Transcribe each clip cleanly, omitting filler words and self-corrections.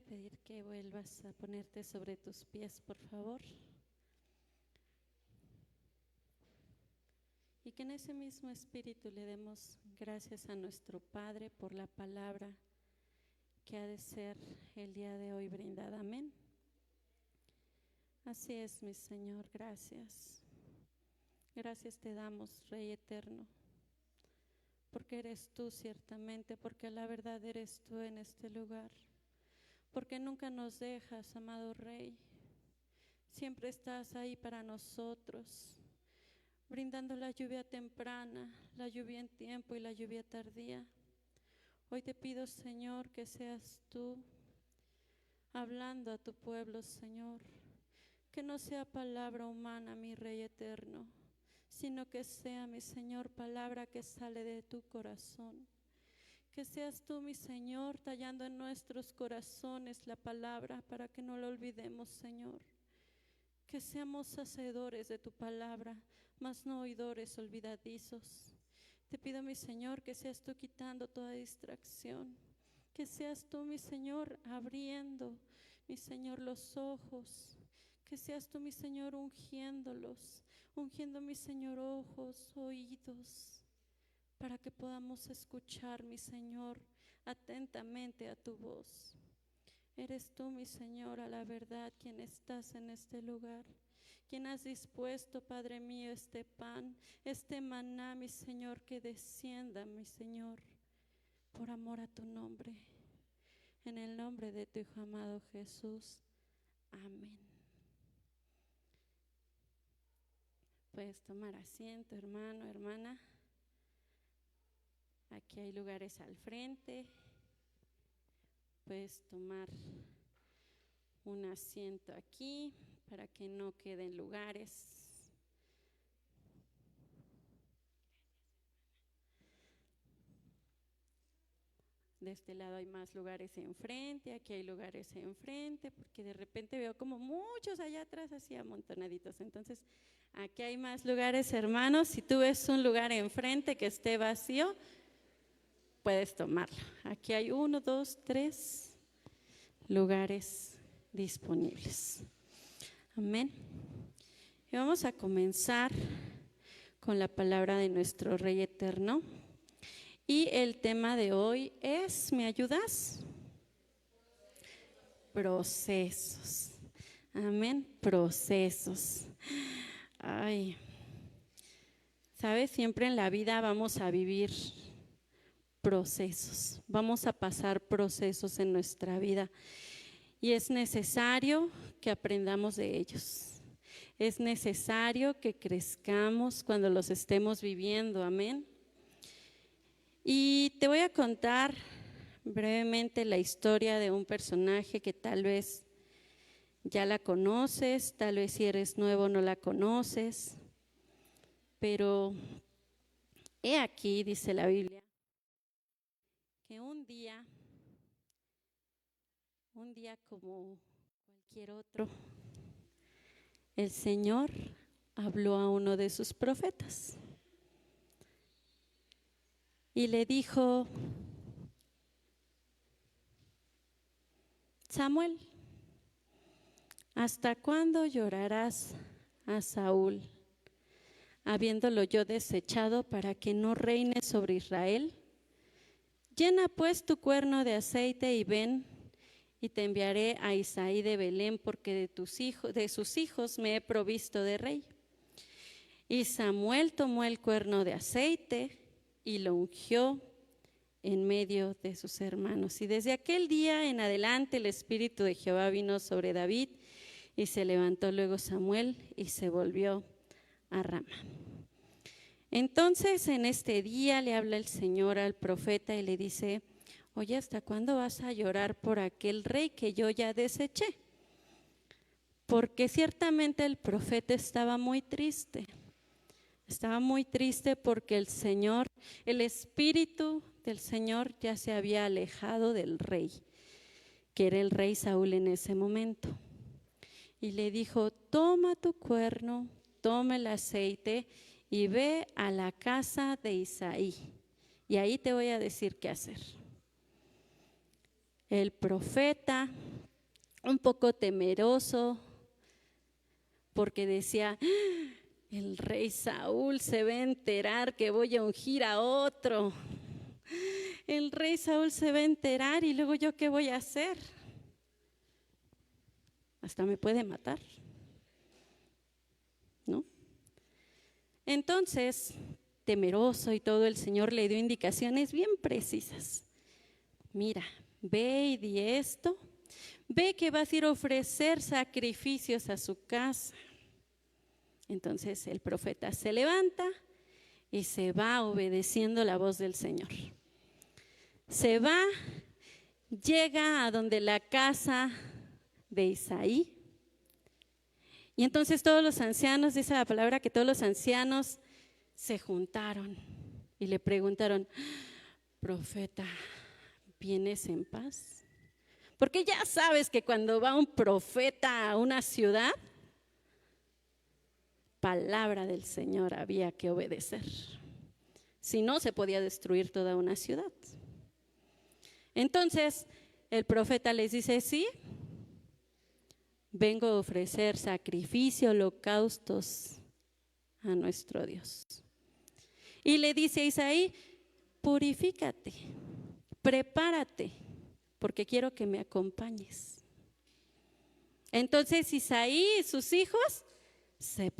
pedir que vuelvas a ponerte sobre tus pies, por favor. Y que en ese mismo espíritu le demos gracias a nuestro Padre por la palabra que ha de ser el día de hoy brindada. Amén. Así es, mi Señor, gracias. Gracias te damos, Rey eterno, porque eres tú ciertamente, porque la verdad eres tú en este lugar, porque nunca nos dejas, amado Rey. Siempre estás ahí para nosotros, brindando la lluvia temprana, la lluvia en tiempo y la lluvia tardía. Hoy te pido, Señor, que seas tú hablando a tu pueblo, Señor, que no sea palabra humana, mi Rey eterno, sino que sea, mi Señor, palabra que sale de tu corazón. Que seas tú, mi Señor, tallando en nuestros corazones la palabra para que no la olvidemos, Señor. Que seamos hacedores de tu palabra, mas no oidores olvidadizos. Te pido, mi Señor, que seas tú quitando toda distracción. Que seas tú, mi Señor, abriendo, mi Señor, los ojos. Que seas tú, mi Señor, ungiéndolos, ungiendo, mi Señor, ojos, oídos, para que podamos escuchar, mi Señor, atentamente a tu voz. Eres tú, mi Señor, a la verdad, quien estás en este lugar, quien has dispuesto, Padre mío, este pan, este maná, mi Señor, que descienda, mi Señor, por amor a tu nombre, en el nombre de tu Hijo amado Jesús. Amén. Puedes tomar asiento, hermano, hermana. Aquí hay lugares al frente. Puedes tomar un asiento aquí para que no queden lugares. De este lado hay más lugares enfrente, aquí hay lugares enfrente, porque de repente veo como muchos allá atrás así amontonaditos. Entonces, aquí hay más lugares, hermanos. Si tú ves un lugar enfrente que esté vacío, puedes tomarlo. Aquí hay 1, 2, 3 lugares disponibles. Amén. Y vamos a comenzar con la palabra de nuestro Rey eterno. Y el tema de hoy es, ¿me ayudas? Procesos. Amén, procesos. Ay, ¿sabes? Siempre en la vida vamos a vivir procesos, vamos a pasar procesos en nuestra vida y es necesario que aprendamos de ellos. Es necesario que crezcamos cuando los estemos viviendo, amén. Y te voy a contar brevemente la historia de un personaje que tal vez ya la conoces, tal vez si eres nuevo no la conoces, pero he aquí, dice la Biblia, que un día como cualquier otro, el Señor habló a uno de sus profetas y le dijo: Samuel, ¿hasta cuándo llorarás a Saúl, habiéndolo yo desechado para que no reine sobre Israel? Llena pues tu cuerno de aceite y ven, y te enviaré a Isaí de Belén, porque de sus hijos me he provisto de rey. Y Samuel tomó el cuerno de aceite y lo ungió en medio de sus hermanos. Y desde aquel día en adelante el Espíritu de Jehová vino sobre David, y se levantó luego Samuel y se volvió a Rama. Entonces en este día le habla el Señor al profeta y le dice: oye, ¿hasta cuándo vas a llorar por aquel rey que yo ya deseché? Porque ciertamente el profeta estaba muy triste porque el Señor, el Espíritu del Señor ya se había alejado del rey, que era el rey Saúl en ese momento. Y le dijo: toma tu cuerno, toma el aceite y ve a la casa de Isaí, y ahí te voy a decir qué hacer. El profeta un poco temeroso, porque decía, el rey Saúl se va a enterar que voy a ungir a otro. El rey Saúl se va a enterar y luego yo qué voy a hacer. Hasta me puede matar, ¿no? Entonces, temeroso y todo, el Señor le dio indicaciones bien precisas. Mira, ve y di esto, ve que vas a ir a ofrecer sacrificios a su casa. Entonces el profeta se levanta y se va obedeciendo la voz del Señor. Se va, llega a donde la casa de Isaí. Y entonces todos los ancianos, dice la palabra que todos los ancianos se juntaron y le preguntaron, profeta, ¿vienes en paz? Porque ya sabes que cuando va un profeta a una ciudad, palabra del Señor había que obedecer. Si no, se podía destruir toda una ciudad. Entonces el profeta les dice, sí, vengo a ofrecer sacrificio, holocaustos a nuestro Dios. Y le dice a Isaí, purifícate, prepárate, porque quiero que me acompañes. Entonces Isaí y sus hijos se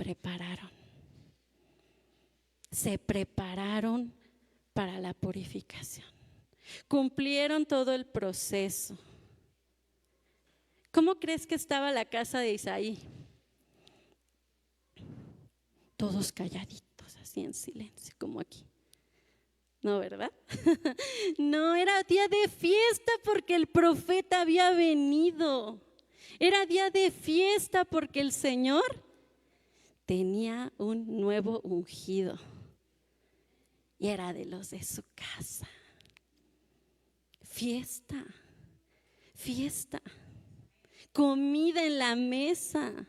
prepararon para la purificación. Cumplieron todo el proceso. ¿Cómo crees que estaba la casa de Isaí? Todos calladitos, así en silencio, como aquí. No, ¿verdad? No, era día de fiesta porque el profeta había venido. Era día de fiesta porque el Señor tenía un nuevo ungido. Y era de los de su casa. Fiesta, fiesta. Comida en la mesa.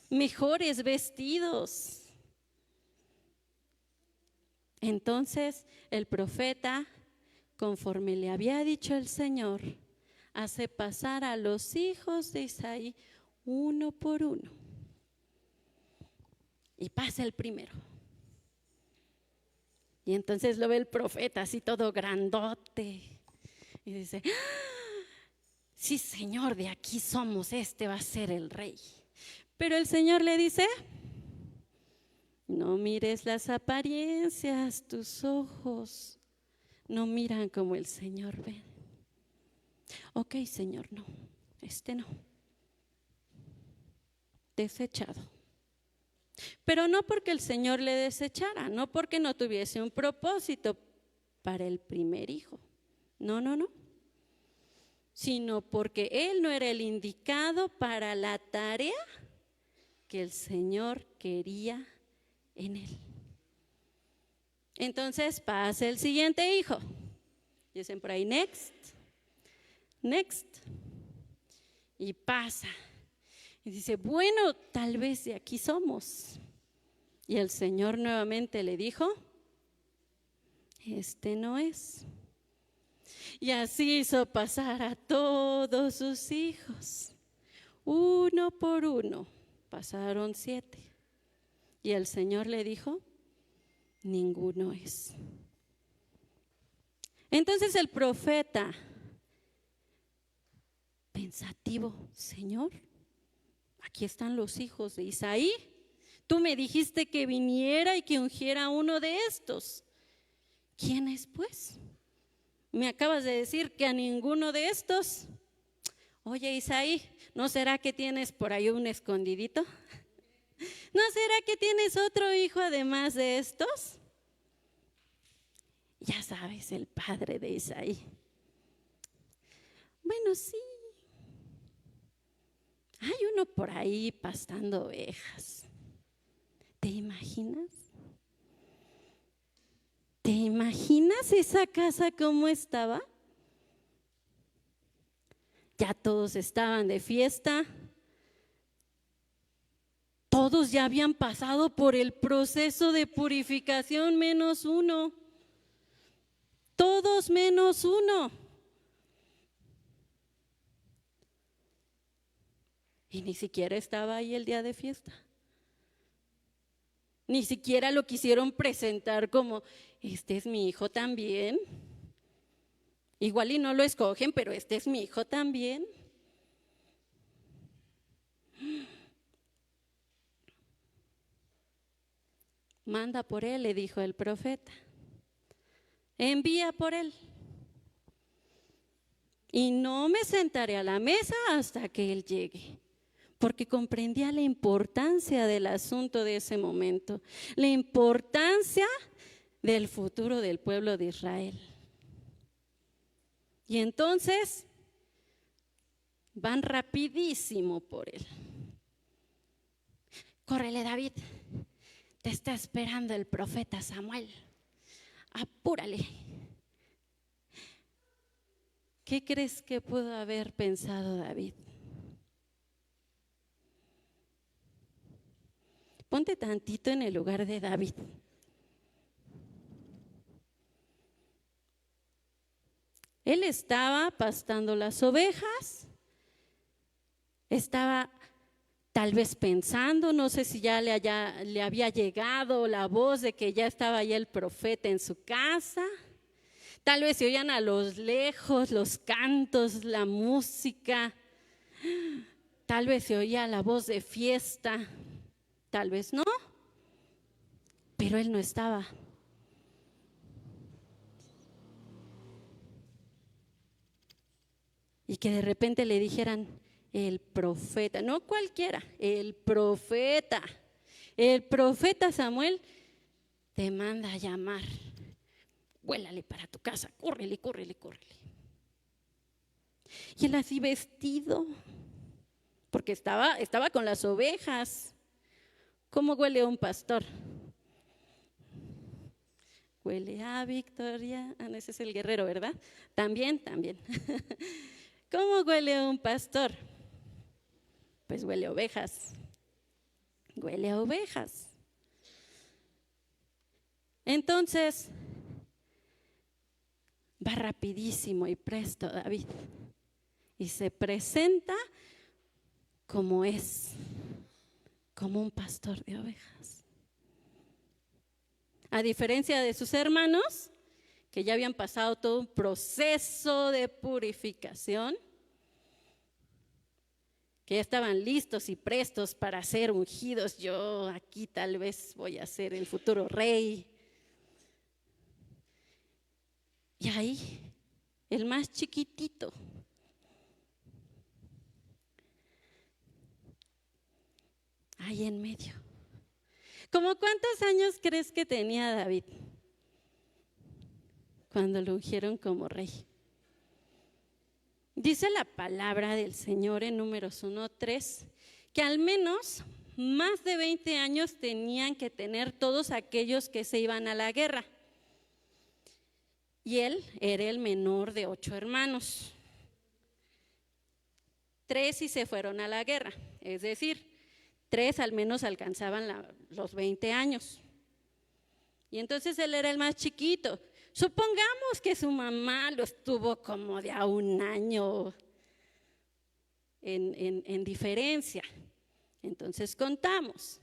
Mejores vestidos. Entonces el profeta, conforme le había dicho el Señor, hace pasar a los hijos de Isaí uno por uno. Y pasa el primero. Y entonces lo ve el profeta así todo grandote. Y dice, sí, Señor, de aquí somos, este va a ser el rey. Pero el Señor le dice, no mires las apariencias, tus ojos no miran como el Señor ve. Ok, Señor, no, este no. Desechado. Pero no porque el Señor le desechara, no porque no tuviese un propósito para el primer hijo. No, sino porque él no era el indicado para la tarea que el Señor quería en él. Entonces pasa el siguiente hijo. Dicen por ahí, next. Y pasa. Y dice, bueno, tal vez de aquí somos. Y el Señor nuevamente le dijo, este no es. Y así hizo pasar a todos sus hijos. Uno por uno. Pasaron 7. Y el Señor le dijo, ninguno es. Entonces el profeta, pensativo, Señor, aquí están los hijos de Isaí. Tú me dijiste que viniera y que ungiera a uno de estos. ¿Quién es pues? Me acabas de decir que a ninguno de estos. Oye, Isaí, ¿no será que tienes por ahí un escondidito? ¿No será que tienes otro hijo además de estos? Ya sabes, el padre de Isaí. Bueno, sí. Hay uno por ahí pastando ovejas. ¿Te imaginas? ¿Te imaginas esa casa cómo estaba? Ya todos estaban de fiesta. Todos ya habían pasado por el proceso de purificación menos uno. Todos menos uno. Y ni siquiera estaba ahí el día de fiesta. Ni siquiera lo quisieron presentar como, este es mi hijo también. Igual y no lo escogen, pero este es mi hijo también. Manda por él, le dijo el profeta. Envía por él. Y no me sentaré a la mesa hasta que él llegue. Porque comprendía la importancia del asunto de ese momento, la importancia del futuro del pueblo de Israel. Y entonces van rapidísimo por él. Córrele, David, te está esperando el profeta Samuel. Apúrale. ¿Qué crees que pudo haber pensado David? Ponte tantito en el lugar de David. Él estaba pastando las ovejas, estaba tal vez pensando, no sé si ya le había llegado la voz de que ya estaba ahí el profeta en su casa. Tal vez se oían a los lejos los cantos, la música, tal vez se oía la voz de fiesta. Tal vez no, pero él no estaba. Y que de repente le dijeran, el profeta, no cualquiera, el profeta Samuel te manda a llamar. Vuélale para tu casa, córrele, córrele, córrele. Y él así vestido, porque estaba con las ovejas. ¿Cómo huele un pastor? Huele a victoria. No, ese es el guerrero, ¿verdad? También. ¿Cómo huele un pastor? Pues huele a ovejas. Huele a ovejas. Entonces, va rapidísimo y presto David. Y se presenta como es. Como un pastor de ovejas. A diferencia de sus hermanos, que ya habían pasado todo un proceso de purificación, que ya estaban listos y prestos para ser ungidos. Yo aquí tal vez voy a ser el futuro rey. Y ahí, el más chiquitito, ahí en medio. ¿Cómo cuántos años crees que tenía David cuando lo ungieron como rey? Dice la palabra del Señor en Números 1:3 que al menos más de 20 años tenían que tener todos aquellos que se iban a la guerra. Y él era el menor de 8 hermanos. 3 sí se fueron a la guerra, es decir, 3 al menos alcanzaban los 20 años. Y entonces él era el más chiquito. Supongamos que su mamá lo estuvo como de a un año en diferencia. Entonces contamos.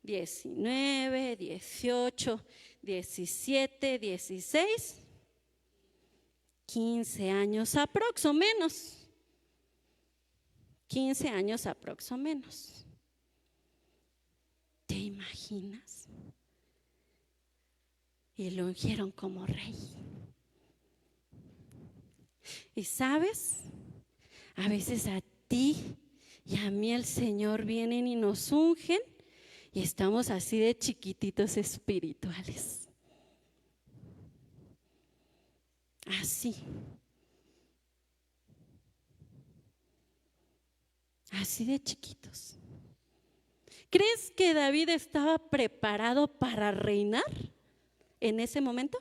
19, 18, 17, 16, 15 años aprox o menos. 15 años aprox o menos. ¿Te imaginas? Y lo ungieron como rey. Y sabes, a veces a ti y a mí el Señor vienen y nos ungen y estamos así de chiquititos espirituales. Así. Así de chiquitos. ¿Crees que David estaba preparado para reinar en ese momento?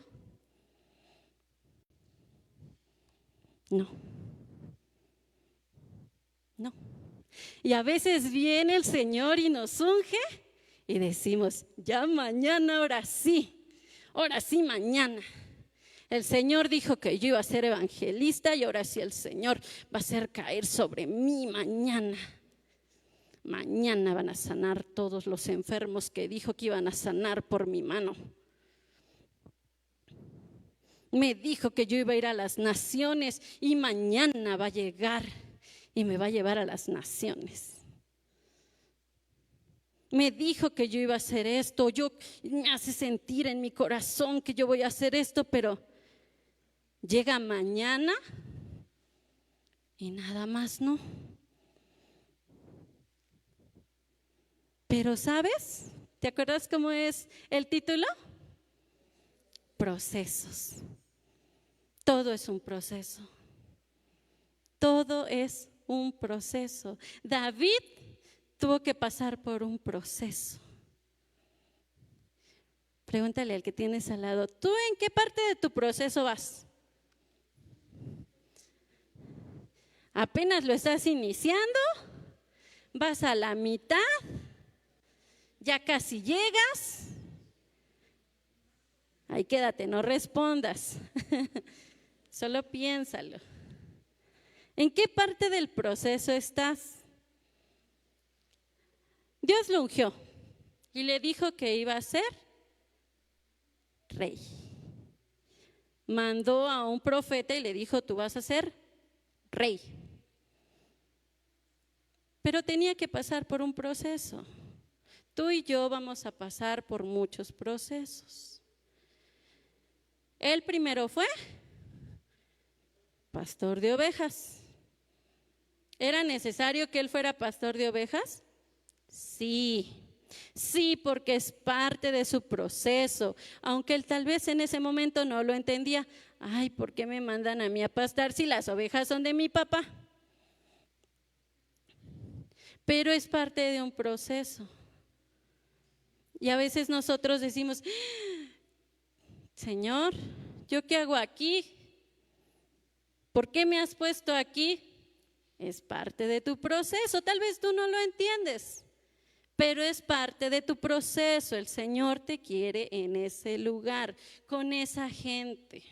No. Y a veces viene el Señor y nos unge y decimos, ya mañana, ahora sí mañana. El Señor dijo que yo iba a ser evangelista y ahora sí el Señor va a hacer caer sobre mí mañana. Mañana van a sanar todos los enfermos que dijo que iban a sanar por mi mano. Me dijo que yo iba a ir a las naciones y mañana va a llegar y me va a llevar a las naciones. Me dijo que yo iba a hacer esto, me hace sentir en mi corazón que yo voy a hacer esto, pero llega mañana y nada más no. Pero ¿sabes? ¿Te acuerdas cómo es el título? Procesos. Todo es un proceso. Todo es un proceso. David tuvo que pasar por un proceso. Pregúntale al que tienes al lado, ¿tú en qué parte de tu proceso vas? ¿Apenas lo estás iniciando? ¿Vas a la mitad? ¿Ya casi llegas? Ahí quédate, no respondas. Solo piénsalo. ¿En qué parte del proceso estás? Dios lo ungió y le dijo que iba a ser rey. Mandó a un profeta y le dijo, tú vas a ser rey. Pero tenía que pasar por un proceso. Tú y yo vamos a pasar por muchos procesos. El primero fue pastor de ovejas. ¿Era necesario que él fuera pastor de ovejas? Sí, porque es parte de su proceso. Aunque él tal vez en ese momento no lo entendía. Ay, ¿por qué me mandan a mí a pastar si las ovejas son de mi papá? Pero es parte de un proceso. Y a veces nosotros decimos, Señor, ¿yo qué hago aquí? ¿Por qué me has puesto aquí? Es parte de tu proceso. Tal vez tú no lo entiendes, pero es parte de tu proceso. El Señor te quiere en ese lugar, con esa gente.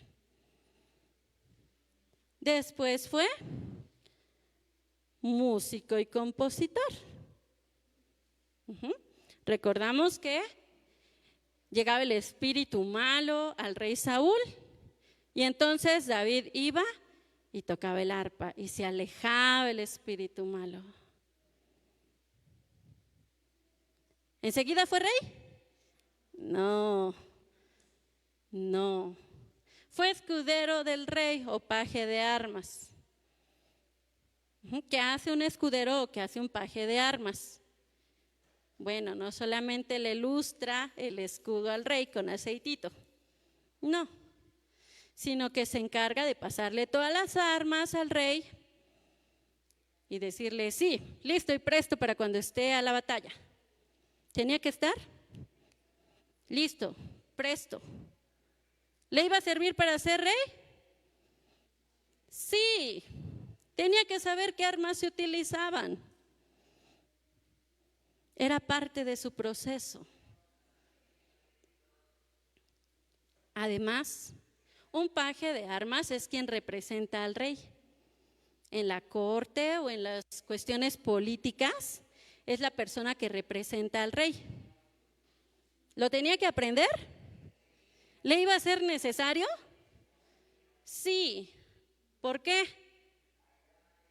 Después fue músico y compositor. Recordamos que llegaba el espíritu malo al rey Saúl y entonces David iba y tocaba el arpa y se alejaba el espíritu malo. ¿Enseguida fue rey? No. Fue escudero del rey o paje de armas. ¿Qué hace un escudero o qué hace un paje de armas? Bueno, no solamente le lustra el escudo al rey con aceitito, no, sino que se encarga de pasarle todas las armas al rey y decirle, sí, listo y presto para cuando esté a la batalla. ¿Tenía que estar? Listo, presto. ¿Le iba a servir para ser rey? Sí, tenía que saber qué armas se utilizaban. Era parte de su proceso. Además, un paje de armas es quien representa al rey. En la corte o en las cuestiones políticas, es la persona que representa al rey. ¿Lo tenía que aprender? ¿Le iba a ser necesario? Sí. ¿Por qué?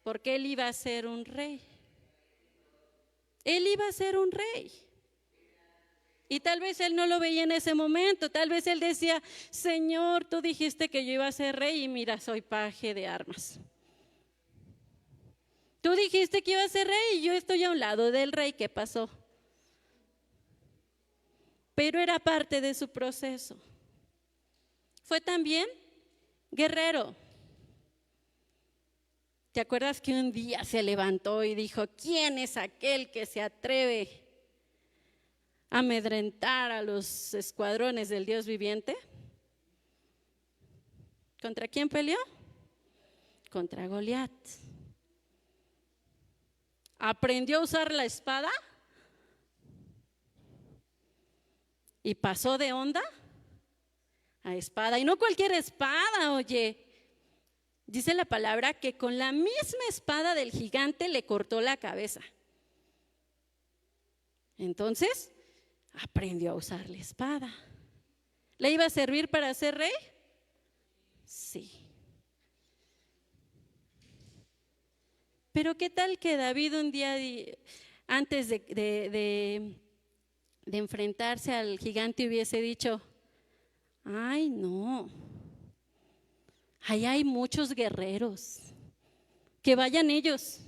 Porque él iba a ser un rey. Él iba a ser un rey. Y tal vez él no lo veía en ese momento. Tal vez él decía, Señor, tú dijiste que yo iba a ser rey y mira, soy paje de armas. Tú dijiste que iba a ser rey y yo estoy a un lado del rey. ¿Qué pasó? Pero era parte de su proceso. Fue también guerrero. ¿Te acuerdas que un día se levantó y dijo, ¿quién es aquel que se atreve a amedrentar a los escuadrones del Dios viviente? ¿Contra quién peleó? Contra Goliat. ¿Aprendió a usar la espada? Y pasó de onda a espada. Y no cualquier espada, oye. Dice la palabra que con la misma espada del gigante le cortó la cabeza. Entonces, aprendió a usar la espada. ¿Le iba a servir para ser rey? Sí. Pero ¿qué tal que David un día, antes de enfrentarse al gigante, hubiese dicho: ay, no, ahí hay muchos guerreros, que vayan ellos,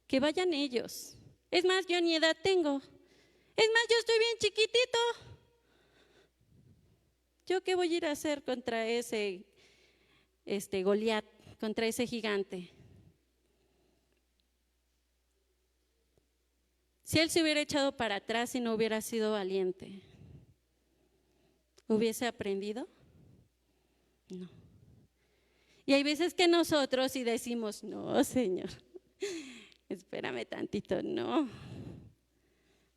que vayan ellos. Es más, yo ni edad tengo. Es más, yo estoy bien chiquitito. ¿Yo qué voy a ir a hacer contra ese Goliat, contra ese gigante? Si él se hubiera echado para atrás y no hubiera sido valiente, ¿hubiese aprendido? No. Y hay veces que nosotros y decimos: no, Señor, espérame tantito, no.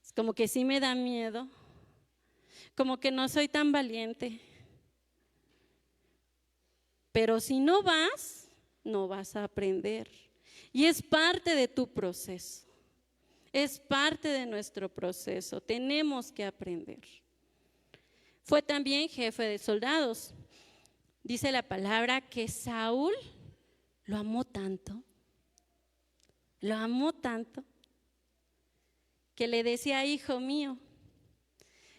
Es como que sí me da miedo, como que no soy tan valiente. Pero si no vas, no vas a aprender. Y es parte de tu proceso. Es parte de nuestro proceso. Tenemos que aprender. Fue también jefe de soldados. Dice la palabra que Saúl lo amó tanto, que le decía: hijo mío,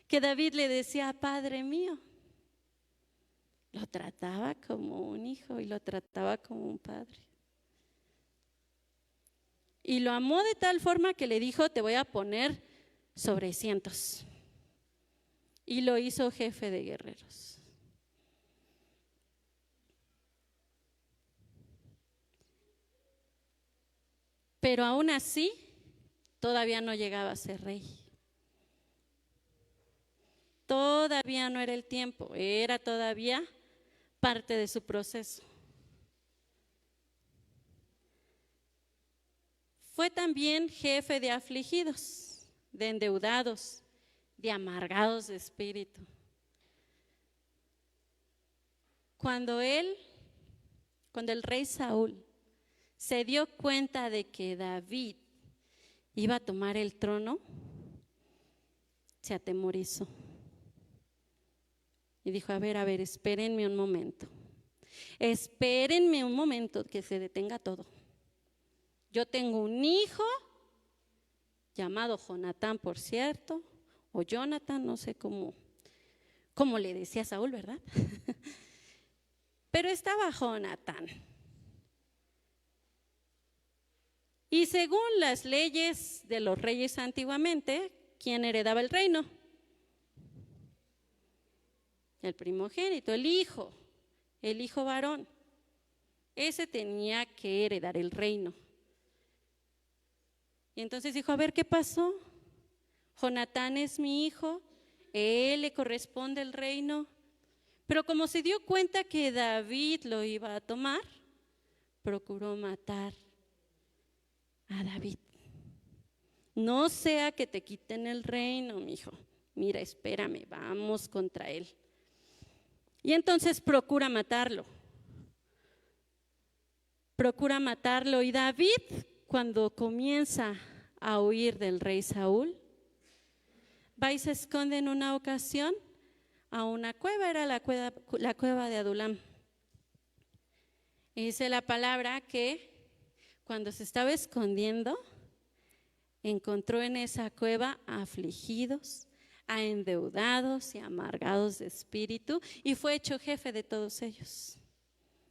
que David le decía: padre mío. Lo trataba como un hijo y lo trataba como un padre. Y lo amó de tal forma que le dijo: te voy a poner sobre cientos. Y lo hizo jefe de guerreros. Pero aún así, todavía no llegaba a ser rey. Todavía no era el tiempo, era todavía parte de su proceso. Fue también jefe de afligidos, de endeudados, de amargados de espíritu. Cuando el rey Saúl se dio cuenta de que David iba a tomar el trono, se atemorizó. Y dijo: a ver, espérenme un momento. Espérenme un momento que se detenga todo. Yo tengo un hijo llamado Jonatán, por cierto, o Jonathan, no sé cómo le decía Saúl, ¿verdad? Pero estaba Jonatán. Y según las leyes de los reyes antiguamente, ¿quién heredaba el reino? El primogénito, el hijo varón. Ese tenía que heredar el reino. Y entonces dijo: a ver, ¿qué pasó? Jonatán es mi hijo, él le corresponde el reino. Pero como se dio cuenta que David lo iba a tomar, procuró matar a David. No sea que te quiten el reino, mijo. Mira, espérame, vamos contra él. Y entonces procura matarlo. Y David, cuando comienza a huir del rey Saúl, va y se esconde en una ocasión a una cueva, era la cueva de Adulam. Y dice la palabra que cuando se estaba escondiendo, encontró en esa cueva a afligidos, a endeudados y amargados de espíritu, y fue hecho jefe de todos ellos.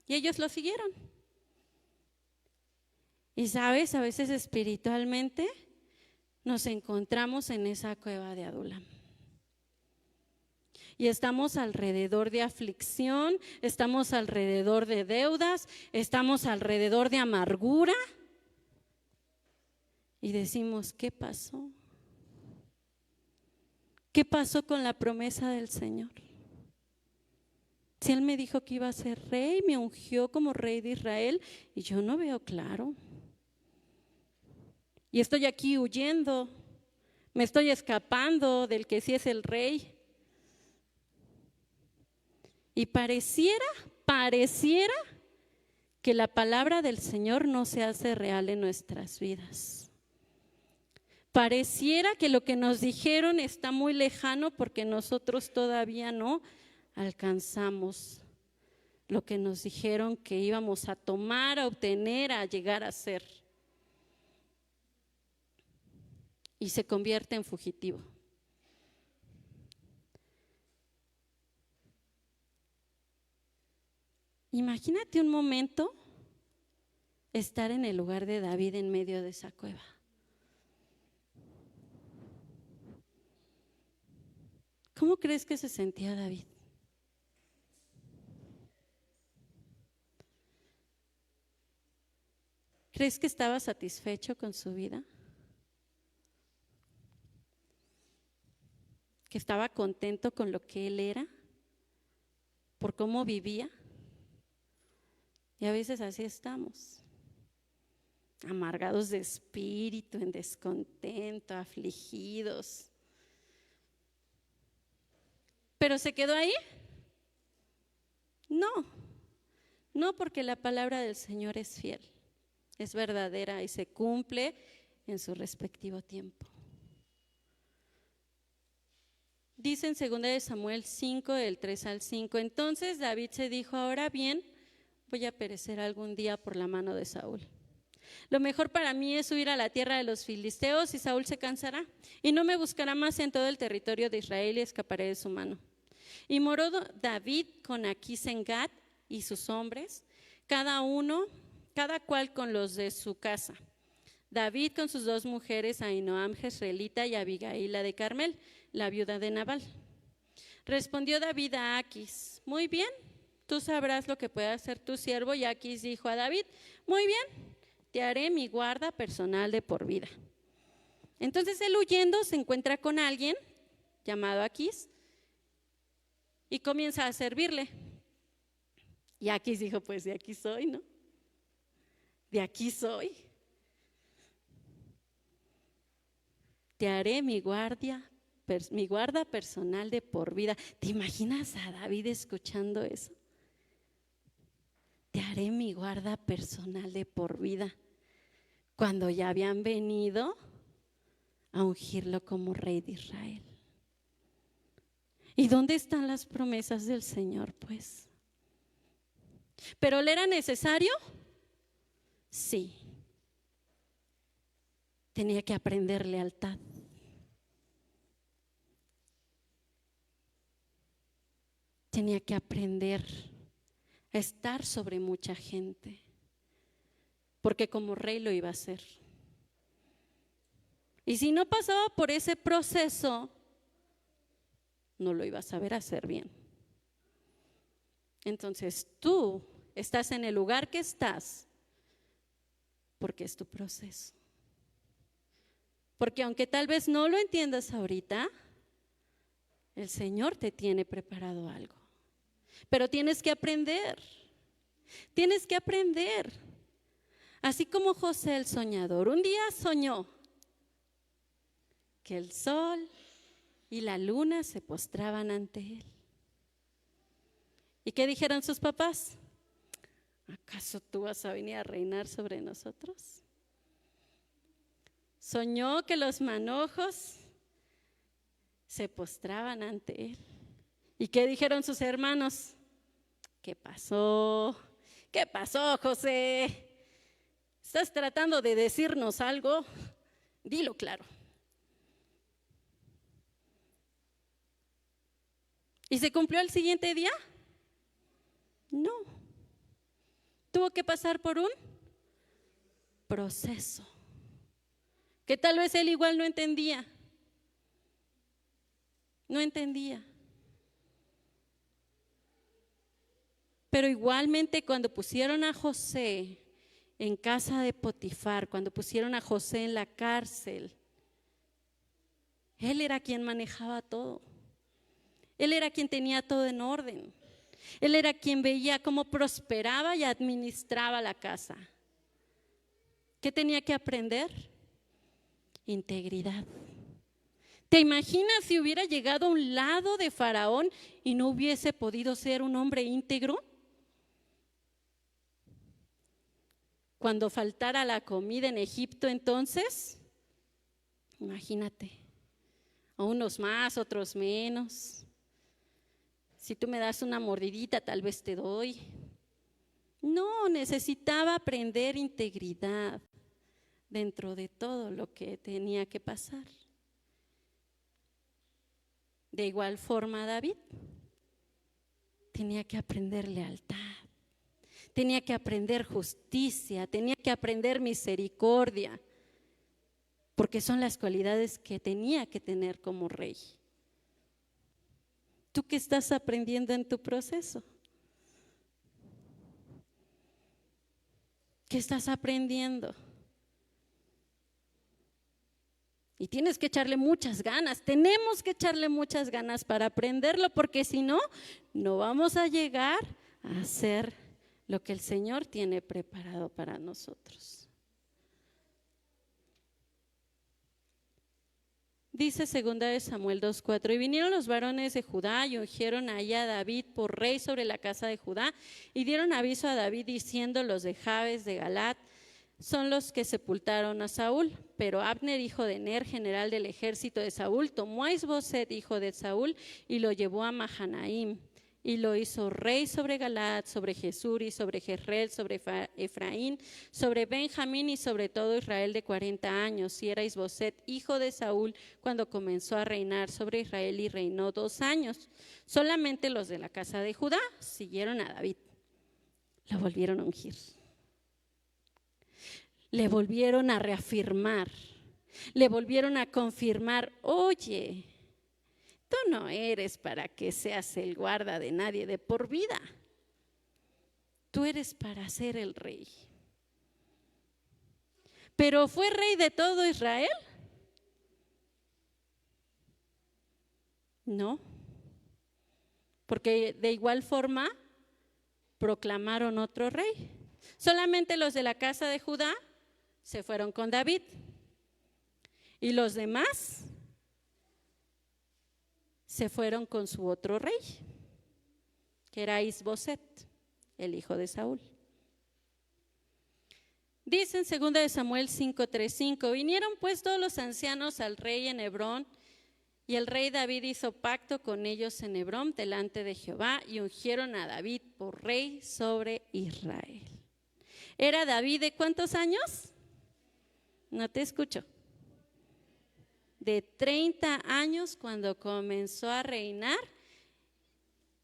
Y ellos lo siguieron. Y sabes, a veces espiritualmente nos encontramos en esa cueva de Adulam. Y estamos alrededor de aflicción, estamos alrededor de deudas, estamos alrededor de amargura. Y decimos: ¿qué pasó? ¿Qué pasó con la promesa del Señor? Si Él me dijo que iba a ser rey, me ungió como rey de Israel, y yo no veo claro. Y estoy aquí huyendo, me estoy escapando del que sí es el rey. Y pareciera que la palabra del Señor no se hace real en nuestras vidas. Pareciera que lo que nos dijeron está muy lejano porque nosotros todavía no alcanzamos lo que nos dijeron que íbamos a tomar, a obtener, a llegar a ser. Y se convierte en fugitivo. Imagínate un momento estar en el lugar de David en medio de esa cueva. ¿Cómo crees que se sentía David? ¿Crees que estaba satisfecho con su vida? ¿Que estaba contento con lo que él era? ¿Por cómo vivía? Y a veces así estamos, amargados de espíritu, en descontento, afligidos. ¿Pero se quedó ahí? No, porque la palabra del Señor es fiel, es verdadera y se cumple en su respectivo tiempo. Dice en 2 Samuel 5, del 3 al 5, entonces David se dijo, ahora bien, voy a perecer algún día por la mano de Saúl. Lo mejor para mí es huir a la tierra de los filisteos y Saúl se cansará y no me buscará más en todo el territorio de Israel y escaparé de su mano. Y moró David con Aquís en Gat y sus hombres, cada cual con los de su casa. David con sus 2 mujeres, Ahinoam jezreelita y Abigail de Carmel, la viuda de Nabal. Respondió David a Aquís, muy bien, tú sabrás lo que puede hacer tu siervo. Y Aquís dijo a David, muy bien, te haré mi guarda personal de por vida. Entonces él huyendo se encuentra con alguien llamado Aquís y comienza a servirle. Y Aquís dijo, pues de aquí soy, ¿no? De aquí soy. Te haré mi guarda personal de por vida. ¿Te imaginas a David escuchando eso? Te haré mi guarda personal de por vida. Cuando ya habían venido a ungirlo como rey de Israel. ¿Y dónde están las promesas del Señor, pues? ¿Pero le era necesario? Sí. Tenía que aprender lealtad. Tenía que aprender a estar sobre mucha gente, porque como rey lo iba a hacer. Y si no pasaba por ese proceso, no lo iba a saber hacer bien. Entonces tú estás en el lugar que estás porque es tu proceso. Porque aunque tal vez no lo entiendas ahorita, el Señor te tiene preparado algo. Pero tienes que aprender. Tienes que aprender. Así como José el soñador, un día soñó que el sol y la luna se postraban ante él. ¿Y qué dijeron sus papás? ¿Acaso tú vas a venir a reinar sobre nosotros? Soñó que los manojos se postraban ante él. ¿Y qué dijeron sus hermanos? ¿Qué pasó? ¿Qué pasó, José? ¿Estás tratando de decirnos algo? Dilo claro. ¿Y se cumplió el siguiente día? No. Tuvo que pasar por un proceso que tal vez él igual no entendía. No entendía. Pero igualmente cuando pusieron a José en casa de Potifar, cuando pusieron a José en la cárcel, él era quien manejaba todo. Él era quien tenía todo en orden. Él era quien veía cómo prosperaba y administraba la casa. ¿Qué tenía que aprender? Integridad. ¿Te imaginas si hubiera llegado a un lado de Faraón y no hubiese podido ser un hombre íntegro? Cuando faltara la comida en Egipto, entonces Imagínate, a unos más, otros menos. Si tú me das una mordidita, tal vez te doy. No, necesitaba aprender integridad dentro de todo lo que tenía que pasar. De igual forma, David tenía que aprender lealtad, tenía que aprender justicia, tenía que aprender misericordia, porque son las cualidades que tenía que tener como rey. ¿Tú qué estás aprendiendo en tu proceso? ¿Qué estás aprendiendo? Y tienes que echarle muchas ganas, tenemos que echarle muchas ganas para aprenderlo, porque si no, no vamos a llegar a hacer lo que el Señor tiene preparado para nosotros. Dice 2 Samuel 2:4, y vinieron los varones de Judá y ungieron ahí a David por rey sobre la casa de Judá, y dieron aviso a David diciendo: los de Jabes de Galaad son los que sepultaron a Saúl. Pero Abner, hijo de Ner, general del ejército de Saúl, tomó a Isboset, hijo de Saúl, y lo llevó a Mahanaim, y lo hizo rey sobre Galaad, sobre Jesur y sobre Jezreel, sobre Efraín, sobre Benjamín y sobre todo Israel de 40 años. Y era Isboset hijo de Saúl cuando comenzó a reinar sobre Israel, y reinó 2 años. Solamente los de la casa de Judá siguieron a David. Lo volvieron a ungir. Le volvieron a reafirmar. Le volvieron a confirmar: oye, tú no eres para que seas el guarda de nadie de por vida. Tú eres para ser el rey. ¿Pero fue rey de todo Israel? No. Porque de igual forma proclamaron otro rey. Solamente los de la casa de Judá se fueron con David. Y los demás se fueron con su otro rey, que era Isboset, el hijo de Saúl. Dice en 2 Samuel 5:3-5, vinieron pues todos los ancianos al rey en Hebrón, y el rey David hizo pacto con ellos en Hebrón delante de Jehová, y ungieron a David por rey sobre Israel. ¿Era David de cuántos años? No te escucho. De 30 años cuando comenzó a reinar,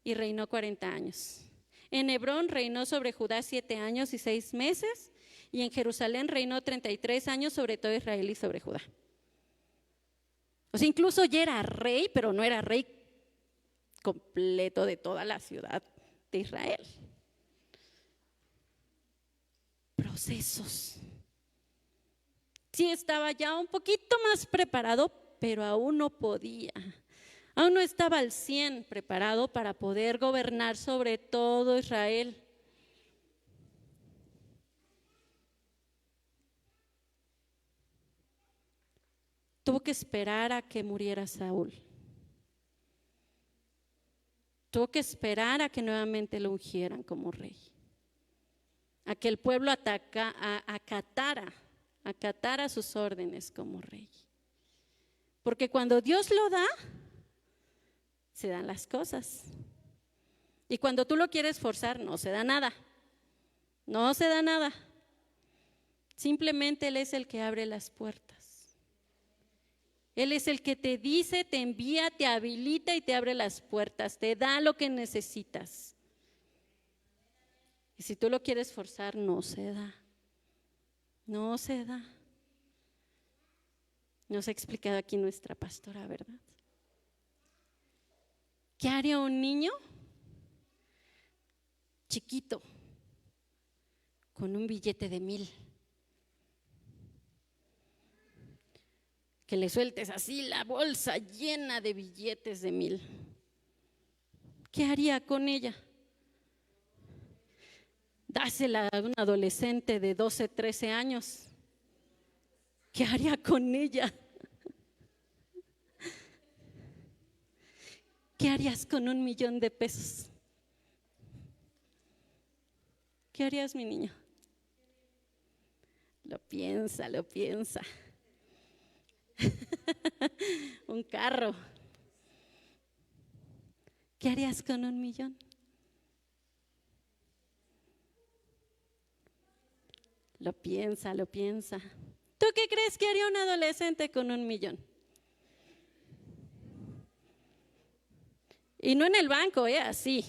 y reinó 40 años. En Hebrón reinó sobre Judá 7 años y 6 meses, y en Jerusalén reinó 33 años sobre todo Israel y sobre Judá. O sea, incluso ya era rey, pero no era rey completo de toda la ciudad de Israel. Procesos. Sí estaba ya un poquito más preparado, pero aún no podía. Aún no estaba al 100 preparado para poder gobernar sobre todo Israel. Tuvo que esperar a que muriera Saúl. Tuvo que esperar a que nuevamente lo ungieran como rey. A que el pueblo acatara sus órdenes como rey. Porque cuando Dios lo da, se dan las cosas. Y cuando tú lo quieres forzar, no se da nada. No se da nada. Simplemente Él es el que abre las puertas. Él es el que te dice, te envía, te habilita y te abre las puertas. Te da lo que necesitas. Y si tú lo quieres forzar, no se da. No se da. Nos ha explicado aquí nuestra pastora, ¿verdad? ¿Qué haría un niño chiquito con un billete de 1,000? Que le sueltes así la bolsa llena de billetes de 1,000. ¿Qué haría con ella? Dásela a un adolescente de 12, 13 años. ¿Qué haría con ella? ¿Qué harías con 1,000,000 de pesos? ¿Qué harías, mi niño? Lo piensa. un carro. ¿Qué harías con 1,000,000? Lo piensa, lo piensa. ¿Tú qué crees que haría un adolescente con 1,000,000? Y no en el banco, así.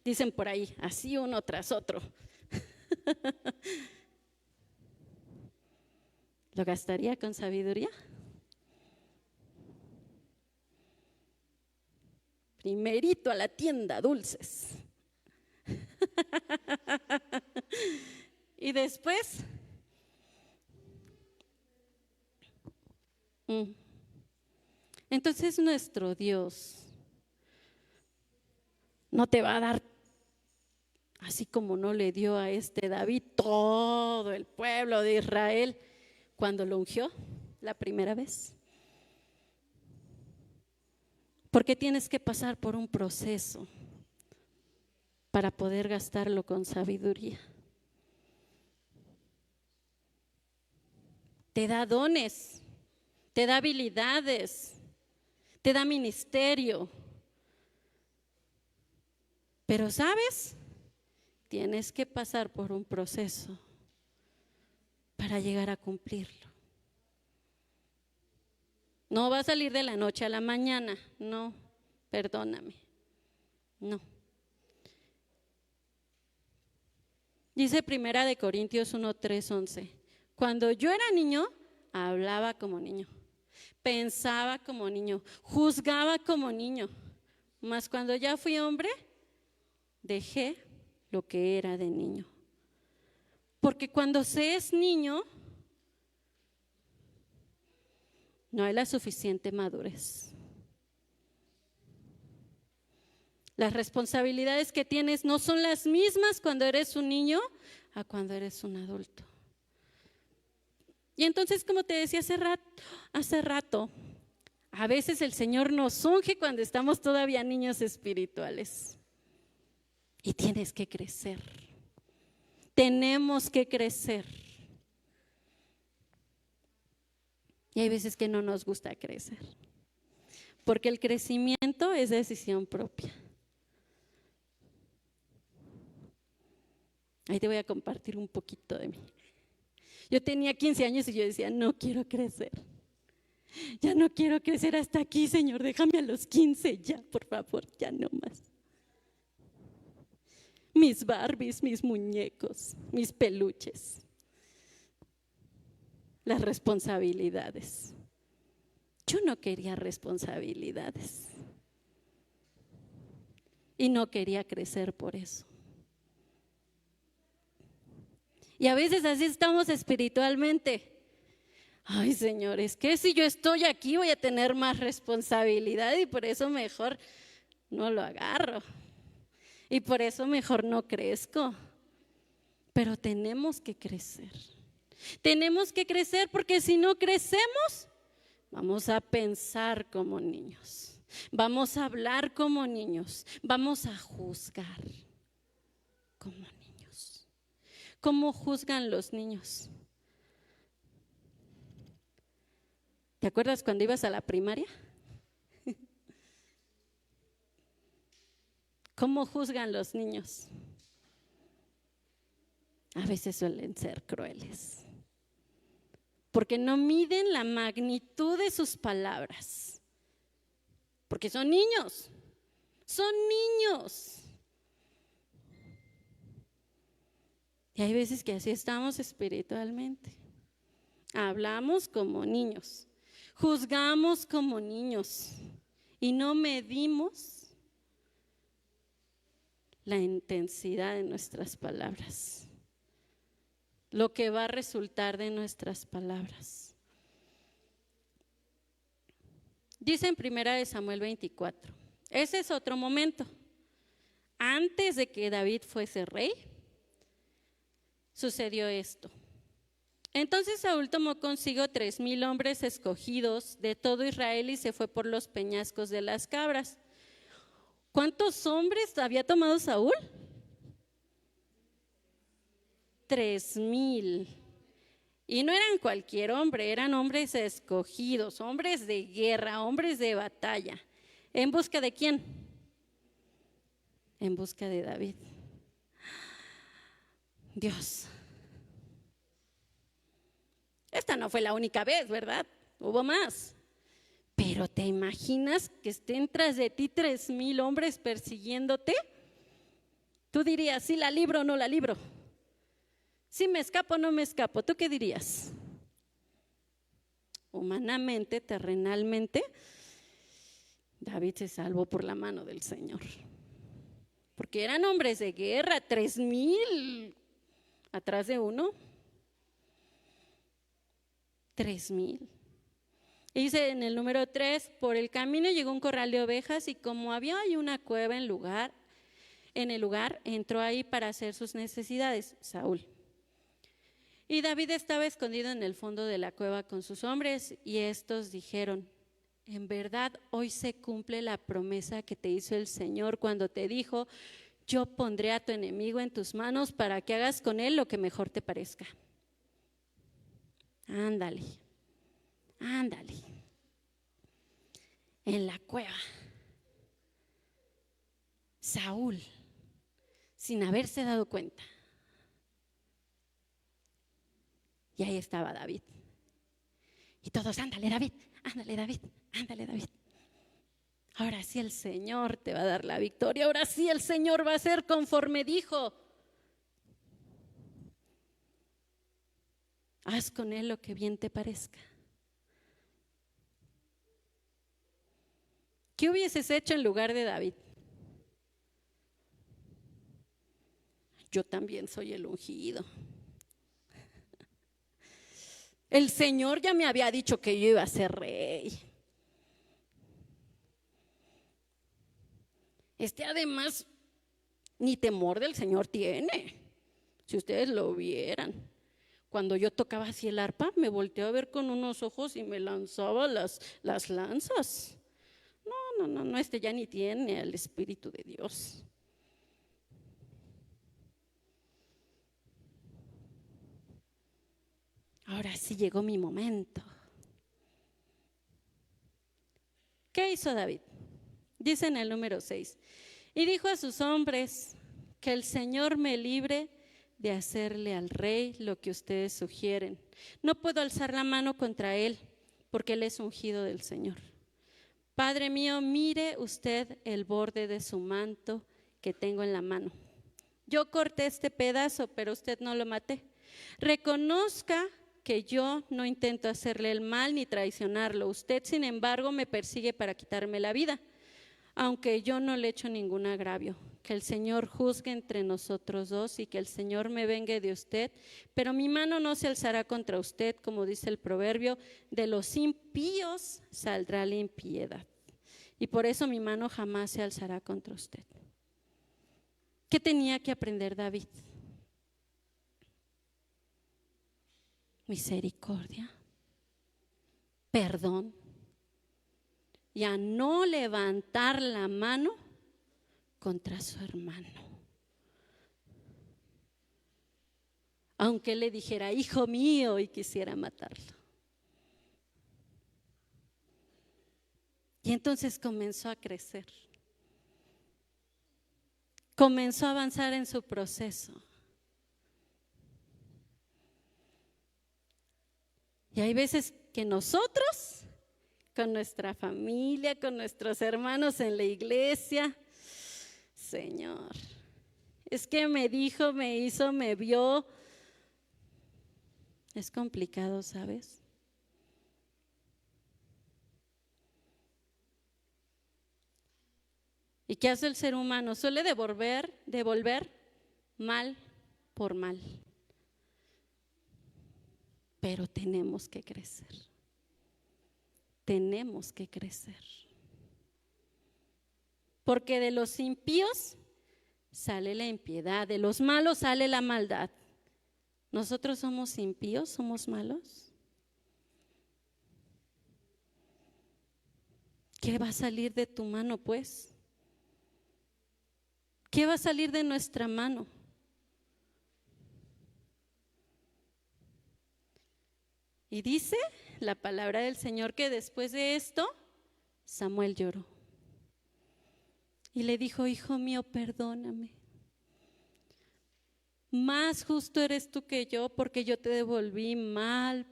Dicen por ahí, así uno tras otro. ¿Lo gastaría con sabiduría? Primerito a la tienda, dulces. Y después, entonces nuestro Dios no te va a dar, así como no le dio a este David, todo el pueblo de Israel cuando lo ungió la primera vez. Porque tienes que pasar por un proceso para poder gastarlo con sabiduría. Te da dones, te da habilidades, te da ministerio. Pero ¿sabes? Tienes que pasar por un proceso para llegar a cumplirlo. No va a salir de la noche a la mañana, no, perdóname, no. Dice 1 Corintios 1:3-11, cuando yo era niño, hablaba como niño, pensaba como niño, juzgaba como niño, mas cuando ya fui hombre, dejé lo que era de niño. Porque cuando se es niño, no hay la suficiente madurez. Las responsabilidades que tienes no son las mismas cuando eres un niño a cuando eres un adulto. Y entonces, como te decía hace rato, a veces el Señor nos unge cuando estamos todavía niños espirituales. Y tienes que crecer. Tenemos que crecer. Y hay veces que no nos gusta crecer. Porque el crecimiento es decisión propia. Ahí te voy a compartir un poquito de mí. Yo tenía 15 años y yo decía, no quiero crecer. Ya no quiero crecer hasta aquí, Señor, déjame a los 15 ya, por favor, ya no más. Mis Barbies, mis muñecos, mis peluches. Las responsabilidades. Yo no quería responsabilidades. Y no quería crecer por eso. Y a veces así estamos espiritualmente. Ay, Señor, es que si yo estoy aquí voy a tener más responsabilidad y por eso mejor no lo agarro. Y por eso mejor no crezco. Pero tenemos que crecer. Tenemos que crecer porque si no crecemos, vamos a pensar como niños. Vamos a hablar como niños. Vamos a juzgar como niños. ¿Cómo juzgan los niños? ¿Te acuerdas cuando ibas a la primaria? ¿Cómo juzgan los niños? A veces suelen ser crueles, porque no miden la magnitud de sus palabras, porque son niños, son niños. Y hay veces que así estamos espiritualmente. Hablamos como niños, juzgamos como niños y no medimos la intensidad de nuestras palabras, lo que va a resultar de nuestras palabras. Dice en 1 Samuel 24, ese es otro momento. Antes de que David fuese rey, sucedió esto. Entonces Saúl tomó consigo 3,000 hombres escogidos de todo Israel y se fue por los peñascos de las cabras. ¿Cuántos hombres había tomado Saúl? 3,000. Y no eran cualquier hombre, eran hombres escogidos, hombres de guerra, hombres de batalla. ¿En busca de quién? En busca de David. Dios. Esta no fue la única vez, ¿verdad? Hubo más. Pero ¿te imaginas que estén tras de ti 3,000 hombres persiguiéndote? Tú dirías, ¿sí la libro o no la libro? ¿Sí me escapo o no me escapo? ¿Tú qué dirías? Humanamente, terrenalmente, David se salvó por la mano del Señor. Porque eran hombres de guerra, 3,000 atrás de uno. 3,000. Y dice en el número 3, por el camino llegó un corral de ovejas y como había ahí una cueva en el lugar, entró ahí para hacer sus necesidades, Saúl. Y David estaba escondido en el fondo de la cueva con sus hombres y estos dijeron, en verdad hoy se cumple la promesa que te hizo el Señor cuando te dijo, yo pondré a tu enemigo en tus manos para que hagas con él lo que mejor te parezca. Ándale. En la cueva, Saúl, sin haberse dado cuenta. Y ahí estaba David. Y todos, ándale David. Ahora sí el Señor te va a dar la victoria. Ahora sí el Señor va a hacer conforme dijo. Haz con él lo que bien te parezca. ¿Qué hubieses hecho en lugar de David? Yo también soy el ungido. El Señor ya me había dicho que yo iba a ser rey. Además, ni temor del Señor tiene. Si ustedes lo vieran. Cuando yo tocaba así el arpa, me volteaba a ver con unos ojos y me lanzaba las lanzas. No, ya ni tiene el Espíritu de Dios. Ahora sí llegó mi momento. ¿Qué hizo David? Dice en el número 6, y dijo a sus hombres, que el Señor me libre de hacerle al rey lo que ustedes sugieren. No puedo alzar la mano contra él, porque él es ungido del Señor. Padre mío, mire usted el borde de su manto que tengo en la mano. Yo corté este pedazo, pero usted no lo maté. Reconozca que yo no intento hacerle el mal ni traicionarlo. Usted, sin embargo, me persigue para quitarme la vida, aunque yo no le he hecho ningún agravio. Que el Señor juzgue entre nosotros dos y que el Señor me vengue de usted, pero mi mano no se alzará contra usted, como dice el proverbio, de los impíos saldrá la impiedad. Y por eso mi mano jamás se alzará contra usted. ¿Qué tenía que aprender David? Misericordia, perdón, y a no levantar la mano contra su hermano. Aunque le dijera, hijo mío, y quisiera matarlo. Y entonces comenzó a crecer. Comenzó a avanzar en su proceso. Y hay veces que nosotros, con nuestra familia, con nuestros hermanos en la iglesia, Señor, es que me dijo, me hizo, me vio. Es complicado, ¿sabes? ¿Y qué hace el ser humano? Suele devolver mal por mal. Pero tenemos que crecer. Tenemos que crecer. Porque de los impíos sale la impiedad, de los malos sale la maldad. ¿Nosotros somos impíos? ¿Somos malos? ¿Qué va a salir de tu mano, pues? ¿Qué va a salir de nuestra mano? Y dice la palabra del Señor que después de esto, Samuel lloró. Y le dijo: hijo mío, perdóname. Más justo eres tú que yo, porque yo te devolví mal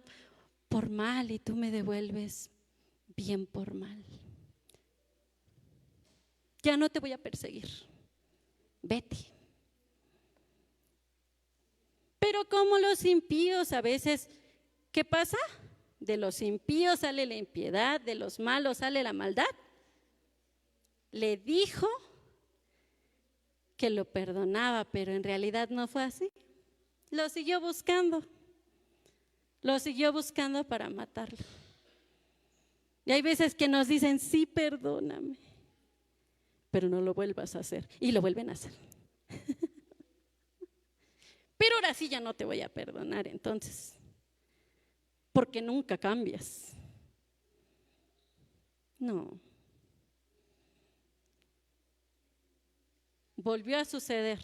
por mal y tú me devuelves bien por mal. Ya no te voy a perseguir, vete. Pero como los impíos a veces, ¿qué pasa? De los impíos sale la impiedad, de los malos sale la maldad. Le dijo que lo perdonaba, pero en realidad no fue así. Lo siguió buscando para matarlo. Y hay veces que nos dicen: sí, perdóname, pero no lo vuelvas a hacer. Y lo vuelven a hacer. Pero ahora sí ya no te voy a perdonar entonces, porque nunca cambias. No. Volvió a suceder.